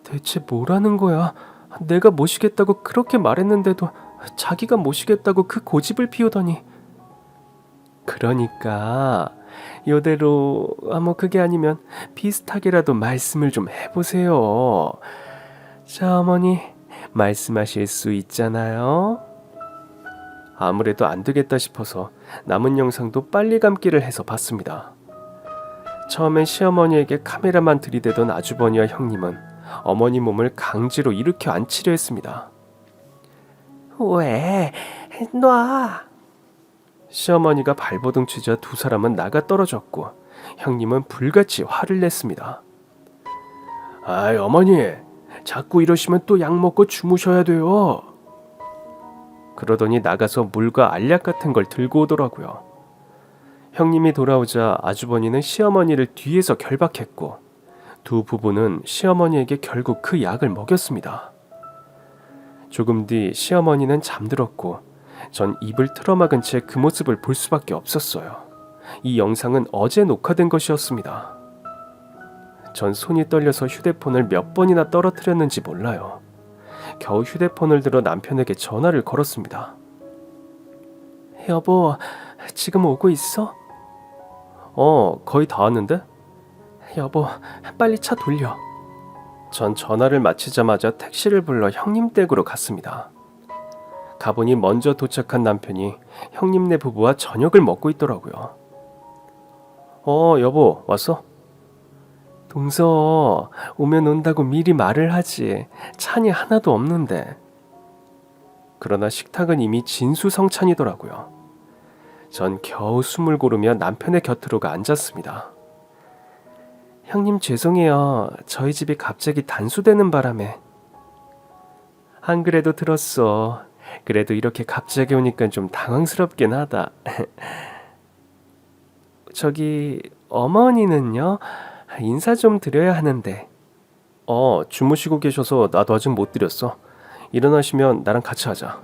대체 뭐라는 거야? 내가 모시겠다고 그렇게 말했는데도 자기가 모시겠다고 그 고집을 피우더니. 그러니까 요대로 뭐 그게 아니면 비슷하게라도 말씀을 좀 해보세요. 자, 어머니 말씀하실 수 있잖아요. 아무래도 안 되겠다 싶어서 남은 영상도 빨리 감기를 해서 봤습니다. 처음엔 시어머니에게 카메라만 들이대던 아주버니와 형님은 어머니 몸을 강제로 일으켜 앉히려 했습니다. 왜? 놔! 시어머니가 발버둥 치자 두 사람은 나가 떨어졌고 형님은 불같이 화를 냈습니다. 아이, 어머니, 자꾸 이러시면 또 약 먹고 주무셔야 돼요. 그러더니 나가서 물과 알약 같은 걸 들고 오더라고요. 형님이 돌아오자 아주버니는 시어머니를 뒤에서 결박했고 두 부부는 시어머니에게 결국 그 약을 먹였습니다. 조금 뒤 시어머니는 잠들었고 전 입을 틀어막은 채 그 모습을 볼 수밖에 없었어요. 이 영상은 어제 녹화된 것이었습니다. 전 손이 떨려서 휴대폰을 몇 번이나 떨어뜨렸는지 몰라요. 겨우 휴대폰을 들어 남편에게 전화를 걸었습니다. 여보, 지금 오고 있어? 거의 다 왔는데? 여보, 빨리 차 돌려. 전 전화를 마치자마자 택시를 불러 형님 댁으로 갔습니다. 가보니 먼저 도착한 남편이 형님네 부부와 저녁을 먹고 있더라고요. 여보, 왔어? 동서, 오면 온다고 미리 말을 하지. 찬이 하나도 없는데. 그러나 식탁은 이미 진수성찬이더라고요. 전 겨우 숨을 고르며 남편의 곁으로 가 앉았습니다. 형님 죄송해요. 저희 집이 갑자기 단수되는 바람에. 안 그래도 들었어. 그래도 이렇게 갑자기 오니까 좀 당황스럽긴 하다. 저기 어머니는요? 인사 좀 드려야 하는데. 주무시고 계셔서 나도 아직 못 드렸어. 일어나시면 나랑 같이 하자.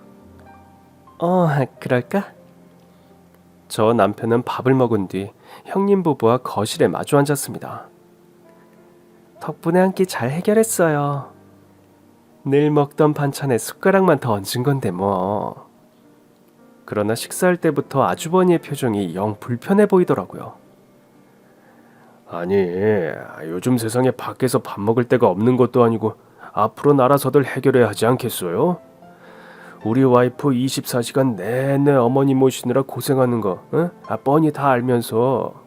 그럴까? 저 남편은 밥을 먹은 뒤 형님 부부와 거실에 마주 앉았습니다. 덕분에 한 끼 잘 해결했어요. 늘 먹던 반찬에 숟가락만 더 얹은 건데 뭐. 그러나 식사할 때부터 아주버니의 표정이 영 불편해 보이더라고요. 아니, 요즘 세상에 밖에서 밥 먹을 데가 없는 것도 아니고 앞으로 알아서들 해결해야 하지 않겠어요? 우리 와이프 24시간 내내 어머니 모시느라 고생하는 거 뻔히 다 알면서.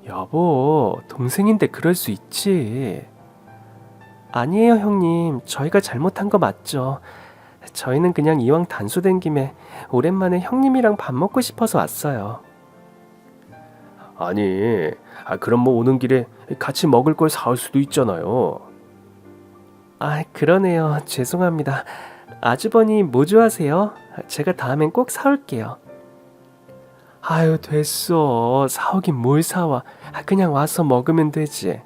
여보, 동생인데 그럴 수 있지. 아니에요, 형님. 저희가 잘못한 거 맞죠. 저희는 그냥 이왕 단수된 김에 오랜만에 형님이랑 밥 먹고 싶어서 왔어요. 아니, 그럼 뭐 오는 길에 같이 먹을 걸 사올 수도 있잖아요. 그러네요. 죄송합니다. 아주버니 뭐 좋아하세요? 제가 다음엔 꼭 사올게요. 아유, 됐어. 사오긴 뭘 사와. 그냥 와서 먹으면 되지.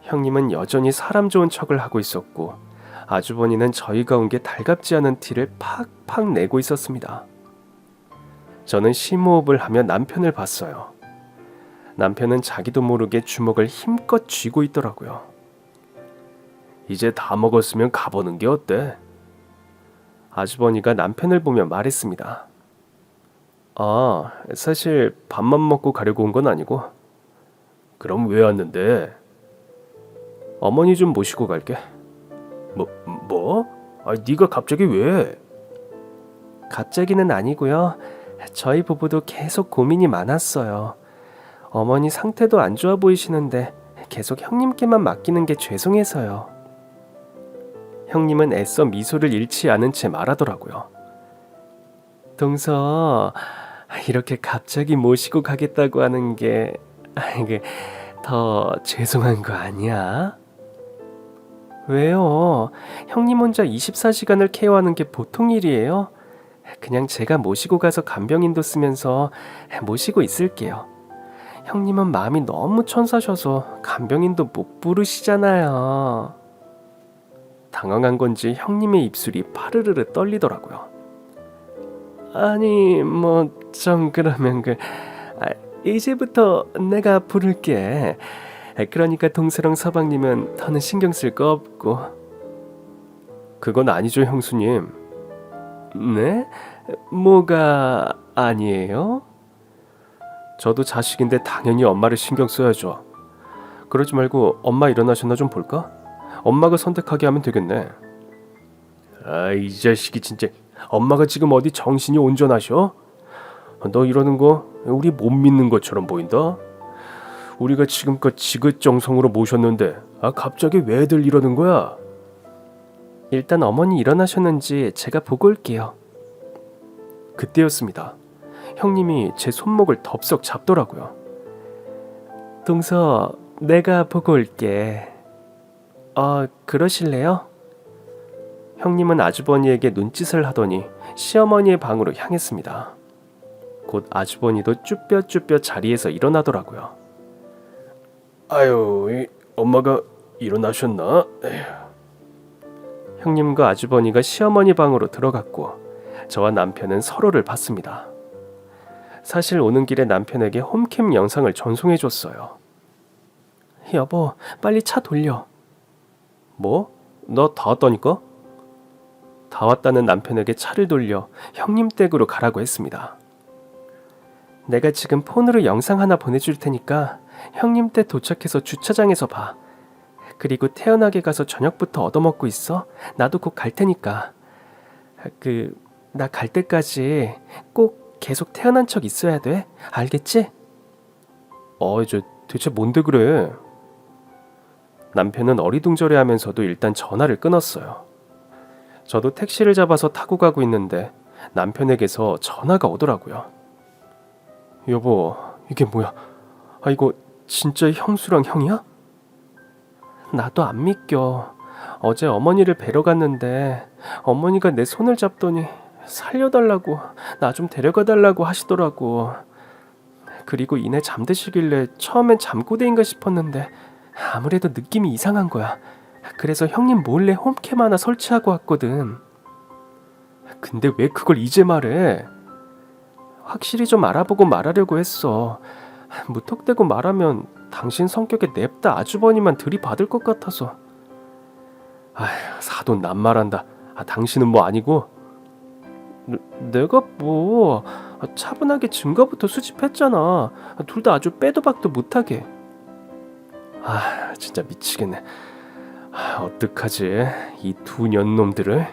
형님은 여전히 사람 좋은 척을 하고 있었고 아주버니는 저희가 온 게 달갑지 않은 티를 팍팍 내고 있었습니다. 저는 심호흡을 하며 남편을 봤어요. 남편은 자기도 모르게 주먹을 힘껏 쥐고 있더라고요. 이제 다 먹었으면 가보는 게 어때? 아주버니가 남편을 보며 말했습니다. 사실 밥만 먹고 가려고 온 건 아니고. 그럼 왜 왔는데? 어머니 좀 모시고 갈게. 뭐? 네가 갑자기 왜? 갑자기는 아니고요. 저희 부부도 계속 고민이 많았어요. 어머니 상태도 안 좋아 보이시는데 계속 형님께만 맡기는 게 죄송해서요. 형님은 애써 미소를 잃지 않은 채 말하더라고요. 동서, 이렇게 갑자기 모시고 가겠다고 하는 게 더 죄송한 거 아니야? 왜요? 형님 혼자 24시간을 케어하는 게 보통 일이에요? 그냥 제가 모시고 가서 간병인도 쓰면서 모시고 있을게요. 형님은 마음이 너무 천사셔서 간병인도 못 부르시잖아요. 당황한 건지 형님의 입술이 파르르르 떨리더라고요. 아니, 좀 그러면 이제부터 내가 부를게. 그러니까 동서랑 서방님은 더는 신경 쓸 거 없고. 그건 아니죠, 형수님. 네? 뭐가 아니에요? 저도 자식인데 당연히 엄마를 신경 써야죠. 그러지 말고 엄마 일어나셨나 좀 볼까? 엄마가 선택하게 하면 되겠네. 아, 이 자식이 진짜. 엄마가 지금 어디 정신이 온전하셔? 너 이러는 거 우리 못 믿는 것처럼 보인다. 우리가 지금껏 지긋정성으로 모셨는데 갑자기 왜들 이러는 거야? 일단 어머니 일어나셨는지 제가 보고 올게요. 그때였습니다. 형님이 제 손목을 덥석 잡더라고요. 동서, 내가 보고 올게. 그러실래요? 형님은 아주버니에게 눈짓을 하더니 시어머니의 방으로 향했습니다. 곧 아주버니도 쭈뼛쭈뼛 자리에서 일어나더라고요. 아유, 엄마가 일어나셨나? 에휴. 형님과 아주버니가 시어머니 방으로 들어갔고 저와 남편은 서로를 봤습니다. 사실 오는 길에 남편에게 홈캠 영상을 전송해줬어요. 여보, 빨리 차 돌려. 뭐? 나 다 왔다니까? 다 왔다는 남편에게 차를 돌려 형님 댁으로 가라고 했습니다. 내가 지금 폰으로 영상 하나 보내줄 테니까 형님 댁 도착해서 주차장에서 봐. 그리고 태연하게 가서 저녁부터 얻어먹고 있어. 나도 곧 갈 테니까. 나 갈 때까지 꼭 계속 태어난 척 있어야 돼. 알겠지? 저 대체 뭔데 그래? 남편은 어리둥절해하면서도 일단 전화를 끊었어요. 저도 택시를 잡아서 타고 가고 있는데 남편에게서 전화가 오더라고요. 여보, 이게 뭐야? 이거 진짜 형수랑 형이야? 나도 안 믿겨. 어제 어머니를 뵈러 갔는데 어머니가 내 손을 잡더니 살려달라고, 나 좀 데려가달라고 하시더라고. 그리고 이내 잠드시길래 처음엔 잠꼬대인가 싶었는데 아무래도 느낌이 이상한 거야. 그래서 형님 몰래 홈캠 하나 설치하고 왔거든. 근데 왜 그걸 이제 말해? 확실히 좀 알아보고 말하려고 했어. 무턱대고 말하면 당신 성격에 냅다 아주버니만 들이받을 것 같아서. 사돈 낱말한다. 당신은 뭐 아니고? 내가 뭐 차분하게 증거부터 수집했잖아. 둘 다 아주 빼도 박도 못하게. 진짜 미치겠네. 어떡하지? 이 두 년놈들을.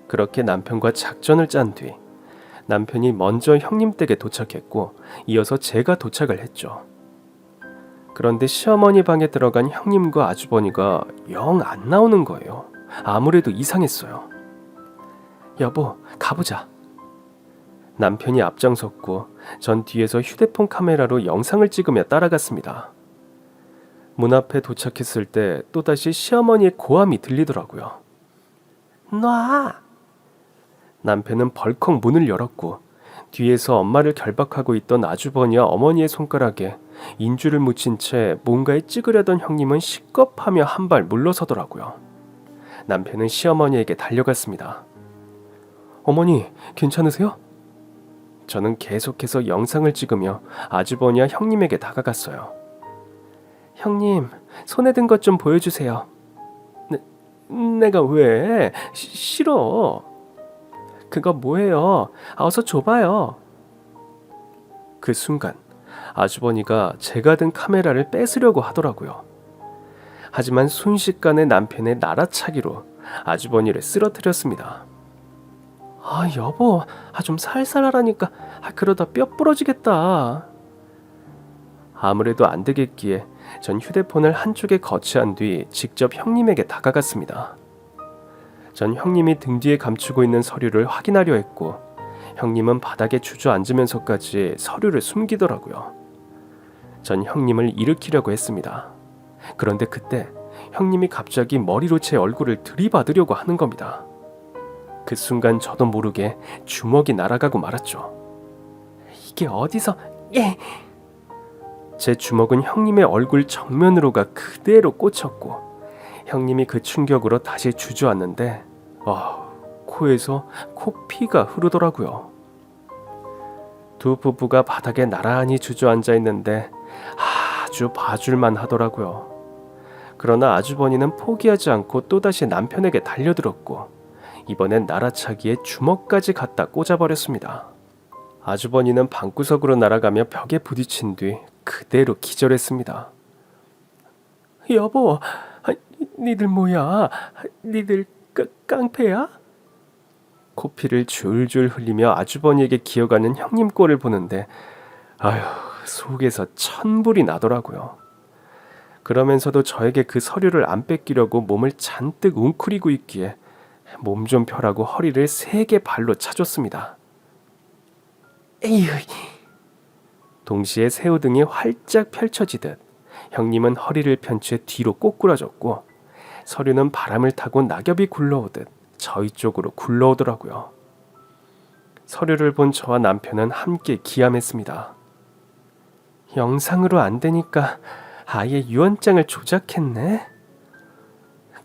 그렇게 남편과 작전을 짠 뒤 남편이 먼저 형님 댁에 도착했고 이어서 제가 도착을 했죠. 그런데 시어머니 방에 들어간 형님과 아주버니가 영 안 나오는 거예요. 아무래도 이상했어요. 여보, 가보자. 남편이 앞장섰고 전 뒤에서 휴대폰 카메라로 영상을 찍으며 따라갔습니다. 문 앞에 도착했을 때 또다시 시어머니의 고함이 들리더라고요. 놔! 남편은 벌컥 문을 열었고 뒤에서 엄마를 결박하고 있던 아주버니와 어머니의 손가락에 인주를 묻힌 채 뭔가에 찍으려던 형님은 식겁하며 한 발 물러서더라고요. 남편은 시어머니에게 달려갔습니다. 어머니, 괜찮으세요? 저는 계속해서 영상을 찍으며 아주버니와 형님에게 다가갔어요. 형님, 손에 든 것 좀 보여주세요. 내가 왜? 싫어. 그거 뭐예요? 어서 줘봐요. 그 순간 아주버니가 제가 든 카메라를 뺏으려고 하더라고요. 하지만 순식간에 남편의 날아차기로 아주버니를 쓰러뜨렸습니다. 여보, 좀 살살 하라니까. 그러다 뼈 부러지겠다. 아무래도 안 되겠기에 전 휴대폰을 한쪽에 거치한 뒤 직접 형님에게 다가갔습니다. 전 형님이 등 뒤에 감추고 있는 서류를 확인하려 했고 형님은 바닥에 주저앉으면서까지 서류를 숨기더라고요. 전 형님을 일으키려고 했습니다. 그런데 그때 형님이 갑자기 머리로 제 얼굴을 들이받으려고 하는 겁니다. 그 순간 저도 모르게 주먹이 날아가고 말았죠. 이게 어디서... 예! 제 주먹은 형님의 얼굴 정면으로가 그대로 꽂혔고 형님이 그 충격으로 다시 주저앉는데 코에서 코피가 흐르더라고요. 두 부부가 바닥에 나란히 주저앉아 있는데 아주 봐줄만 하더라고요. 그러나 아주버니는 포기하지 않고 또다시 남편에게 달려들었고 이번엔 날아차기에 주먹까지 갖다 꽂아버렸습니다. 아주버니는 방구석으로 날아가며 벽에 부딪힌 뒤 그대로 기절했습니다. 여보, 니들 뭐야? 니들 깡패야? 코피를 줄줄 흘리며 아주버니에게 기어가는 형님 꼴을 보는데 속에서 천불이 나더라고요. 그러면서도 저에게 그 서류를 안 뺏기려고 몸을 잔뜩 웅크리고 있기에 몸 좀 펴라고 허리를 세게 발로 차줬습니다. 에휴. 동시에 새우등이 활짝 펼쳐지듯 형님은 허리를 편 채 뒤로 꼬꾸라졌고 서류는 바람을 타고 낙엽이 굴러오듯 저희 쪽으로 굴러오더라고요. 서류를 본 저와 남편은 함께 기함했습니다. 영상으로 안 되니까 아예 유언장을 조작했네.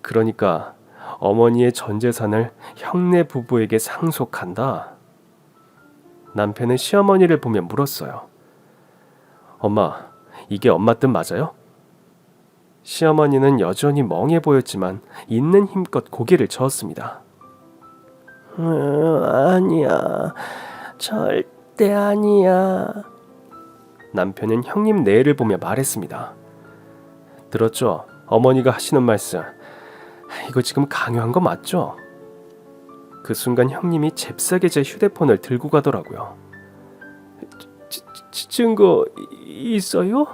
그러니까 어머니의 전 재산을 형네 부부에게 상속한다. 남편은 시어머니를 보며 물었어요. 엄마, 이게 엄마 뜻 맞아요? 시어머니는 여전히 멍해 보였지만 있는 힘껏 고개를 저었습니다. 아니야. 절대 아니야. 남편은 형님 내를 보며 말했습니다. 들었죠? 어머니가 하시는 말씀. 이거 지금 강요한 거 맞죠? 그 순간 형님이 잽싸게 제 휴대폰을 들고 가더라고요. 증거 있어요?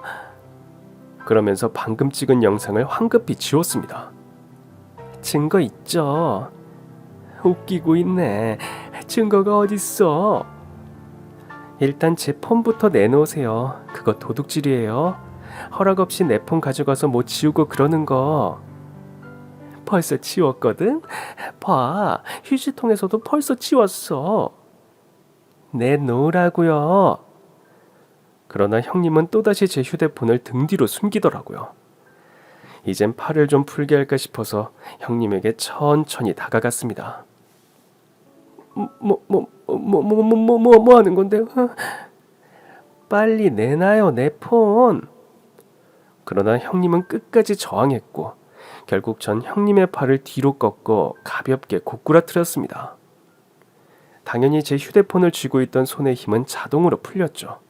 그러면서 방금 찍은 영상을 황급히 지웠습니다. 증거 있죠? 웃기고 있네. 증거가 어딨어? 일단 제 폰부터 내놓으세요. 그거 도둑질이에요. 허락 없이 내 폰 가져가서 뭐 지우고 그러는 거. 벌써 지웠거든? 봐, 휴지통에서도 벌써 지웠어. 내놓으라고요. 그러나 형님은 또다시 제 휴대폰을 등 뒤로 숨기더라고요. 이젠 팔을 좀 풀게 할까 싶어서 형님에게 천천히 다가갔습니다. 뭐 하는 건데? 빨리 내놔요, 내 폰. 그러나 형님은 끝까지 저항했고 결국 전 형님의 팔을 뒤로 꺾어 가볍게 고꾸라뜨렸습니다. 당연히 제 휴대폰을 쥐고 있던 손의 힘은 자동으로 풀렸죠.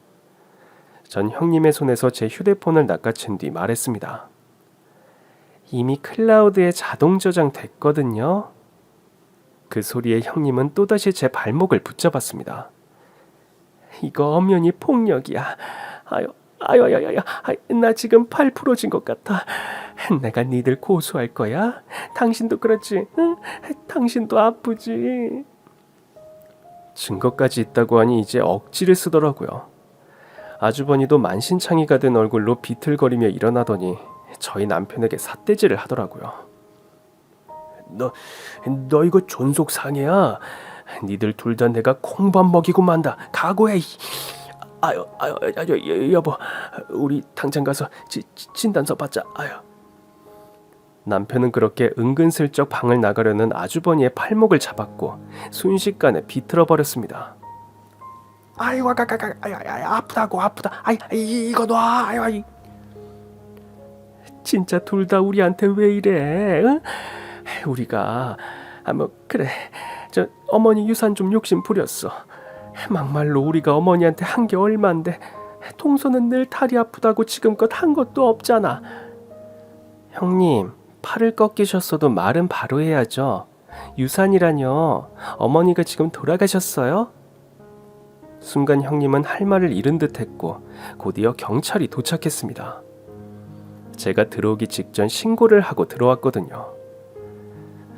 전 형님의 손에서 제 휴대폰을 낚아챈 뒤 말했습니다. 이미 클라우드에 자동 저장됐거든요. 그 소리에 형님은 또다시 제 발목을 붙잡았습니다. 이거 엄연히 폭력이야. 나 지금 팔 부러진 것 같아. 내가 니들 고소할 거야. 당신도 그렇지? 응? 당신도 아프지? 증거까지 있다고 하니 이제 억지를 쓰더라고요. 아주버니도 만신창이가 된 얼굴로 비틀거리며 일어나더니 저희 남편에게 삿대질을 하더라고요. 너 이거 존속상해야. 니들 둘 다 내가 콩밥 먹이고 만다. 각오해. 여보, 우리 당장 가서 진단서 받자. 남편은 그렇게 은근슬쩍 방을 나가려는 아주버니의 팔목을 잡았고 순식간에 비틀어 버렸습니다. 아프다. 이거 놔. 진짜 둘 다 우리한테 왜 이래? 응? 우리가 그래. 저 어머니 유산 좀 욕심 부렸어. 막말로 우리가 어머니한테 한 게 얼만데 동서는 늘 다리 아프다고 지금껏 한 것도 없잖아. 형님, 팔을 꺾이셨어도 말은 바로 해야죠. 유산이라뇨. 어머니가 지금 돌아가셨어요? 순간 형님은 할 말을 잃은 듯 했고 곧이어 경찰이 도착했습니다. 제가 들어오기 직전 신고를 하고 들어왔거든요.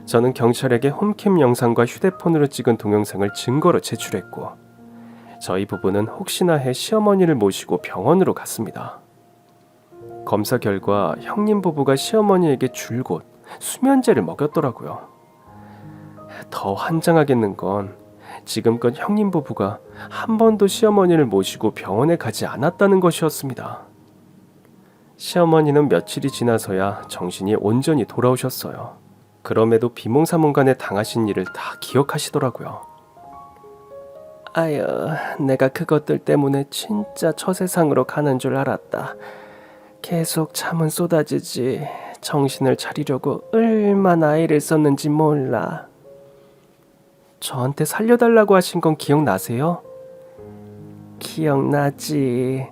저는 경찰에게 홈캠 영상과 휴대폰으로 찍은 동영상을 증거로 제출했고 저희 부부는 혹시나 해 시어머니를 모시고 병원으로 갔습니다. 검사 결과 형님 부부가 시어머니에게 줄곧 수면제를 먹였더라고요. 더 환장하겠는 건 지금껏 형님 부부가 한 번도 시어머니를 모시고 병원에 가지 않았다는 것이었습니다. 시어머니는 며칠이 지나서야 정신이 온전히 돌아오셨어요. 그럼에도 비몽사몽간에 당하신 일을 다 기억하시더라고요. 아유, 내가 그것들 때문에 진짜 저 세상으로 가는 줄 알았다. 계속 잠은 쏟아지지 정신을 차리려고 얼마나 애를 썼는지 몰라. 저한테 살려달라고 하신 건 기억나세요? 기억나지.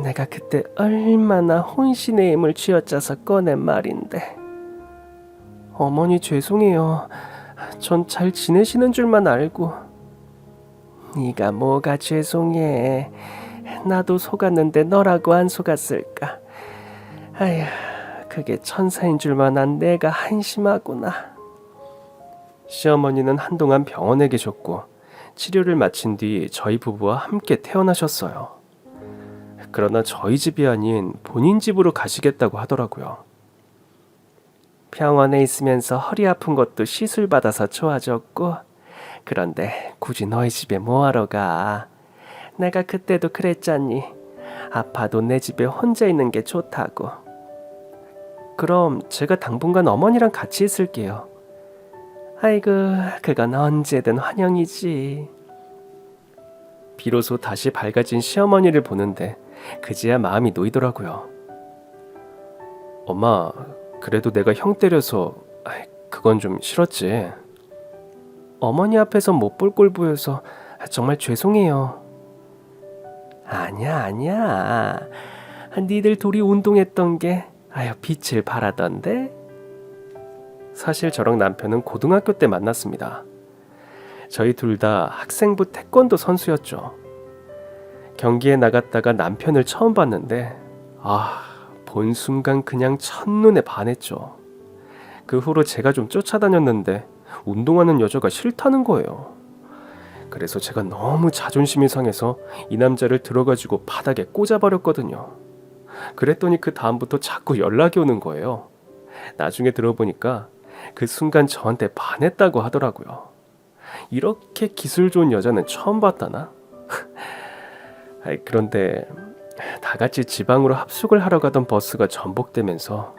내가 그때 얼마나 혼신의 힘을 쥐어짜서 꺼낸 말인데. 어머니 죄송해요. 전 잘 지내시는 줄만 알고. 네가 뭐가 죄송해. 나도 속았는데 너라고 안 속았을까. 아휴, 그게 천사인 줄만 안 내가 한심하구나. 시어머니는 한동안 병원에 계셨고 치료를 마친 뒤 저희 부부와 함께 퇴원하셨어요. 그러나 저희 집이 아닌 본인 집으로 가시겠다고 하더라고요. 병원에 있으면서 허리 아픈 것도 시술 받아서 좋아졌고, 그런데 굳이 너희 집에 뭐하러 가? 내가 그때도 그랬잖니. 아파도 내 집에 혼자 있는 게 좋다고. 그럼 제가 당분간 어머니랑 같이 있을게요. 아이고, 그건 언제든 환영이지. 비로소 다시 밝아진 시어머니를 보는데 그제야 마음이 놓이더라고요. 엄마, 그래도 내가 형 때려서 그건 좀 싫었지. 어머니 앞에서 못 볼 꼴 보여서 정말 죄송해요. 아니야. 니들 둘이 운동했던 게 빛을 발하던데. 사실 저랑 남편은 고등학교 때 만났습니다. 저희 둘 다 학생부 태권도 선수였죠. 경기에 나갔다가 남편을 처음 봤는데 본 순간 그냥 첫눈에 반했죠. 그 후로 제가 좀 쫓아다녔는데 운동하는 여자가 싫다는 거예요. 그래서 제가 너무 자존심이 상해서 이 남자를 들어가지고 바닥에 꽂아버렸거든요. 그랬더니 그 다음부터 자꾸 연락이 오는 거예요. 나중에 들어보니까 그 순간 저한테 반했다고 하더라고요. 이렇게 기술 좋은 여자는 처음 봤다나? 그런데 다 같이 지방으로 합숙을 하러 가던 버스가 전복되면서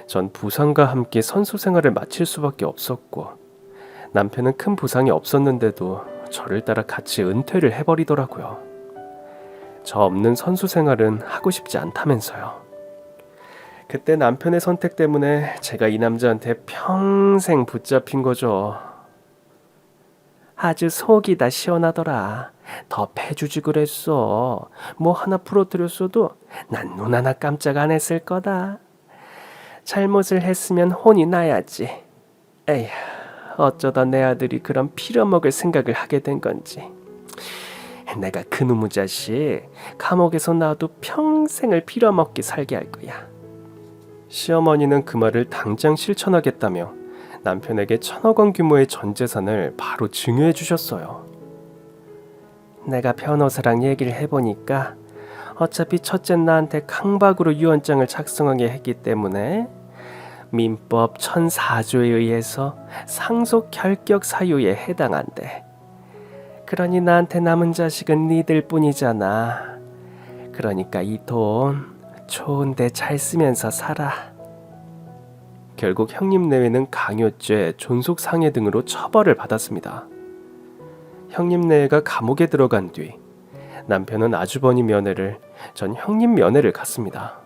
전 부상과 함께 선수 생활을 마칠 수밖에 없었고, 남편은 큰 부상이 없었는데도 저를 따라 같이 은퇴를 해버리더라고요. 저 없는 선수 생활은 하고 싶지 않다면서요. 그때 남편의 선택 때문에 제가 이 남자한테 평생 붙잡힌 거죠. 아주 속이 다 시원하더라. 더 패주지 그랬어. 뭐 하나 부러뜨렸어도 난 눈 하나 깜짝 안 했을 거다. 잘못을 했으면 혼이 나야지. 에휴, 어쩌다 내 아들이 그런 필요먹을 생각을 하게 된 건지. 내가 그놈의 자식 감옥에서 나와도 평생을 빌어먹기 살게 할 거야. 시어머니는 그 말을 당장 실천하겠다며 남편에게 1,000억 원 규모의 전 재산을 바로 증여해 주셨어요. 내가 변호사랑 얘기를 해보니까 어차피 첫째 나한테 강박으로 유언장을 작성하게 했기 때문에 민법 1004조에 의해서 상속 결격 사유에 해당한대. 그러니 나한테 남은 자식은 니들 뿐이잖아. 그러니까 이 돈 좋은데 잘 쓰면서 살아. 결국 형님 내외는 강요죄, 존속상해 등으로 처벌을 받았습니다. 형님 내외가 감옥에 들어간 뒤 남편은 아주버니 면회를, 전 형님 면회를 갔습니다.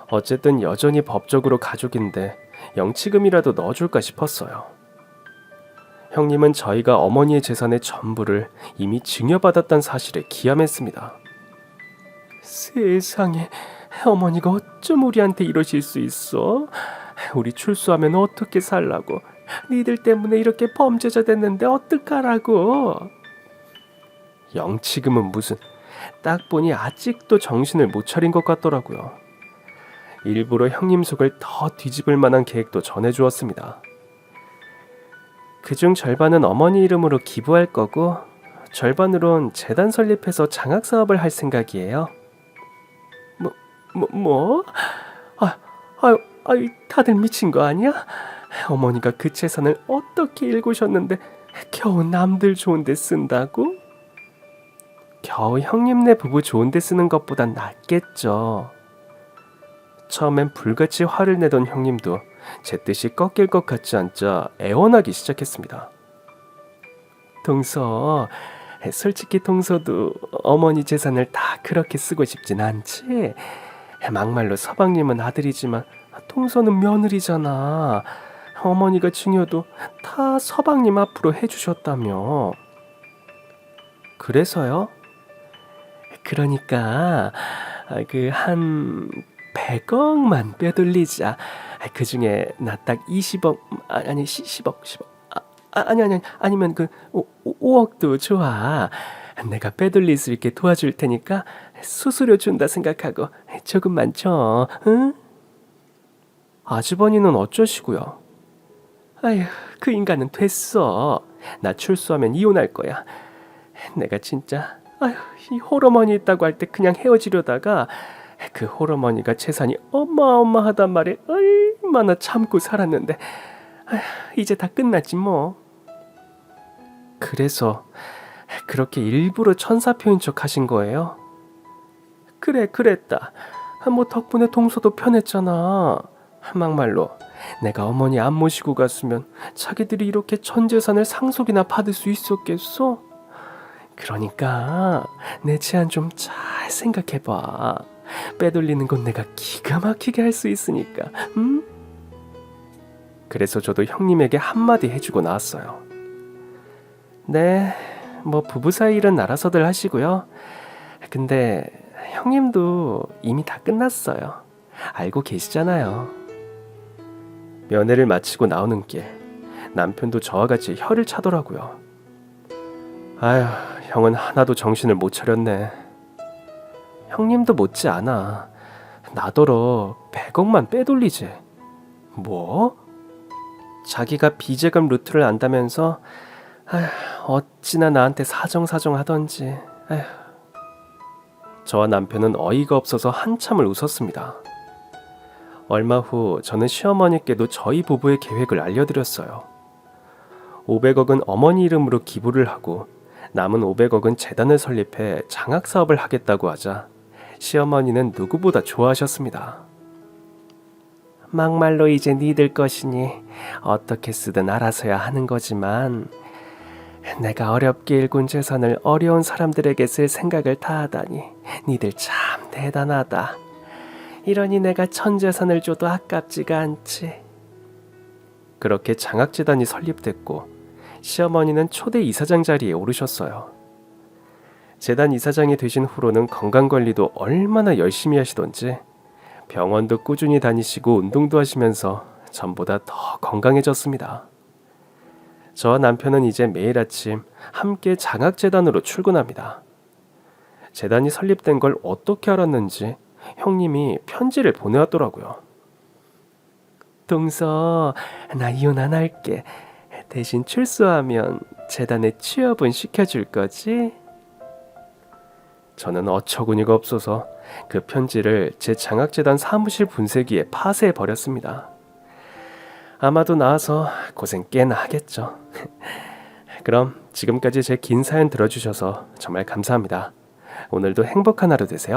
어쨌든 여전히 법적으로 가족인데 영치금이라도 넣어줄까 싶었어요. 형님은 저희가 어머니의 재산의 전부를 이미 증여받았다는 사실에 기함했습니다. 세상에, 어머니가 어쩜 우리한테 이러실 수 있어? 우리 출소하면 어떻게 살라고? 니들 때문에 이렇게 범죄자 됐는데 어떡하라고? 영치금은 무슨, 딱 보니 아직도 정신을 못 차린 것 같더라고요. 일부러 형님 속을 더 뒤집을 만한 계획도 전해주었습니다. 그중 절반은 어머니 이름으로 기부할 거고 절반으론 재단 설립해서 장학사업을 할 생각이에요. 뭐? 다들 미친 거 아니야? 어머니가 그 재산을 어떻게 일구셨는데 겨우 남들 좋은 데 쓴다고? 겨우 형님네 부부 좋은 데 쓰는 것보단 낫겠죠. 처음엔 불같이 화를 내던 형님도 제 뜻이 꺾일 것 같지 않자 애원하기 시작했습니다. 동서, 솔직히 동서도 어머니 재산을 다 그렇게 쓰고 싶진 않지. 막말로 서방님은 아들이지만 동서는 며느리잖아. 어머니가 증여도 다 서방님 앞으로 해주셨다며. 그래서요? 그러니까 한 100억만 빼돌리자. 그 중에 나 딱 20억, 아니 10억. 아니면 5억도 좋아. 내가 빼돌릴 수 있게 도와줄 테니까 수수료 준다 생각하고 조금만 줘, 응? 아주버니는 어쩌시고요? 아휴, 그 인간은 됐어. 나 출소하면 이혼할 거야. 내가 진짜 이 홀어머니 있다고 할 때 그냥 헤어지려다가 그 홀어머니가 재산이 어마어마하단 말에 얼마나 참고 살았는데 이제 다 끝났지 뭐. 그래서 그렇게 일부러 천사표인 척 하신 거예요? 그래, 그랬다. 뭐 덕분에 동서도 편했잖아. 막말로 내가 어머니 안 모시고 갔으면 자기들이 이렇게 전 재산을 상속이나 받을 수 있었겠어? 그러니까 내 제안 좀 잘 생각해봐. 빼돌리는 건 내가 기가 막히게 할 수 있으니까, 응? 그래서 저도 형님에게 한마디 해주고 나왔어요. 네, 뭐 부부 사이 일은 알아서들 하시고요. 근데 형님도 이미 다 끝났어요. 알고 계시잖아요. 면회를 마치고 나오는 길, 남편도 저와 같이 혀를 차더라고요. 아휴, 형은 하나도 정신을 못 차렸네. 형님도 못지 않아. 나더러 100억만 빼돌리지. 뭐? 자기가 비재금 루트를 안다면서 어찌나 나한테 사정사정 하던지. 아휴. 저와 남편은 어이가 없어서 한참을 웃었습니다. 얼마 후 저는 시어머니께도 저희 부부의 계획을 알려드렸어요. 500억은 어머니 이름으로 기부를 하고 남은 500억은 재단을 설립해 장학사업을 하겠다고 하자 시어머니는 누구보다 좋아하셨습니다. 막말로 이제 니들 것이니 어떻게 쓰든 알아서야 하는 거지만 내가 어렵게 일군 재산을 어려운 사람들에게 쓸 생각을 다 하다니 니들 참 대단하다. 이러니 내가 전 재산을 줘도 아깝지가 않지. 그렇게 장학재단이 설립됐고 시어머니는 초대 이사장 자리에 오르셨어요. 재단 이사장이 되신 후로는 건강관리도 얼마나 열심히 하시던지 병원도 꾸준히 다니시고 운동도 하시면서 전보다 더 건강해졌습니다. 저와 남편은 이제 매일 아침 함께 장학재단으로 출근합니다. 재단이 설립된 걸 어떻게 알았는지 형님이 편지를 보내왔더라고요. 동서, 나 이혼 안 할게. 대신 출소하면 재단에 취업은 시켜줄 거지? 저는 어처구니가 없어서 그 편지를 제 장학재단 사무실 분쇄기에 파쇄해버렸습니다. 아마도 나와서 고생 꽤나 하겠죠. 그럼 지금까지 제 긴 사연 들어주셔서 정말 감사합니다. 오늘도 행복한 하루 되세요.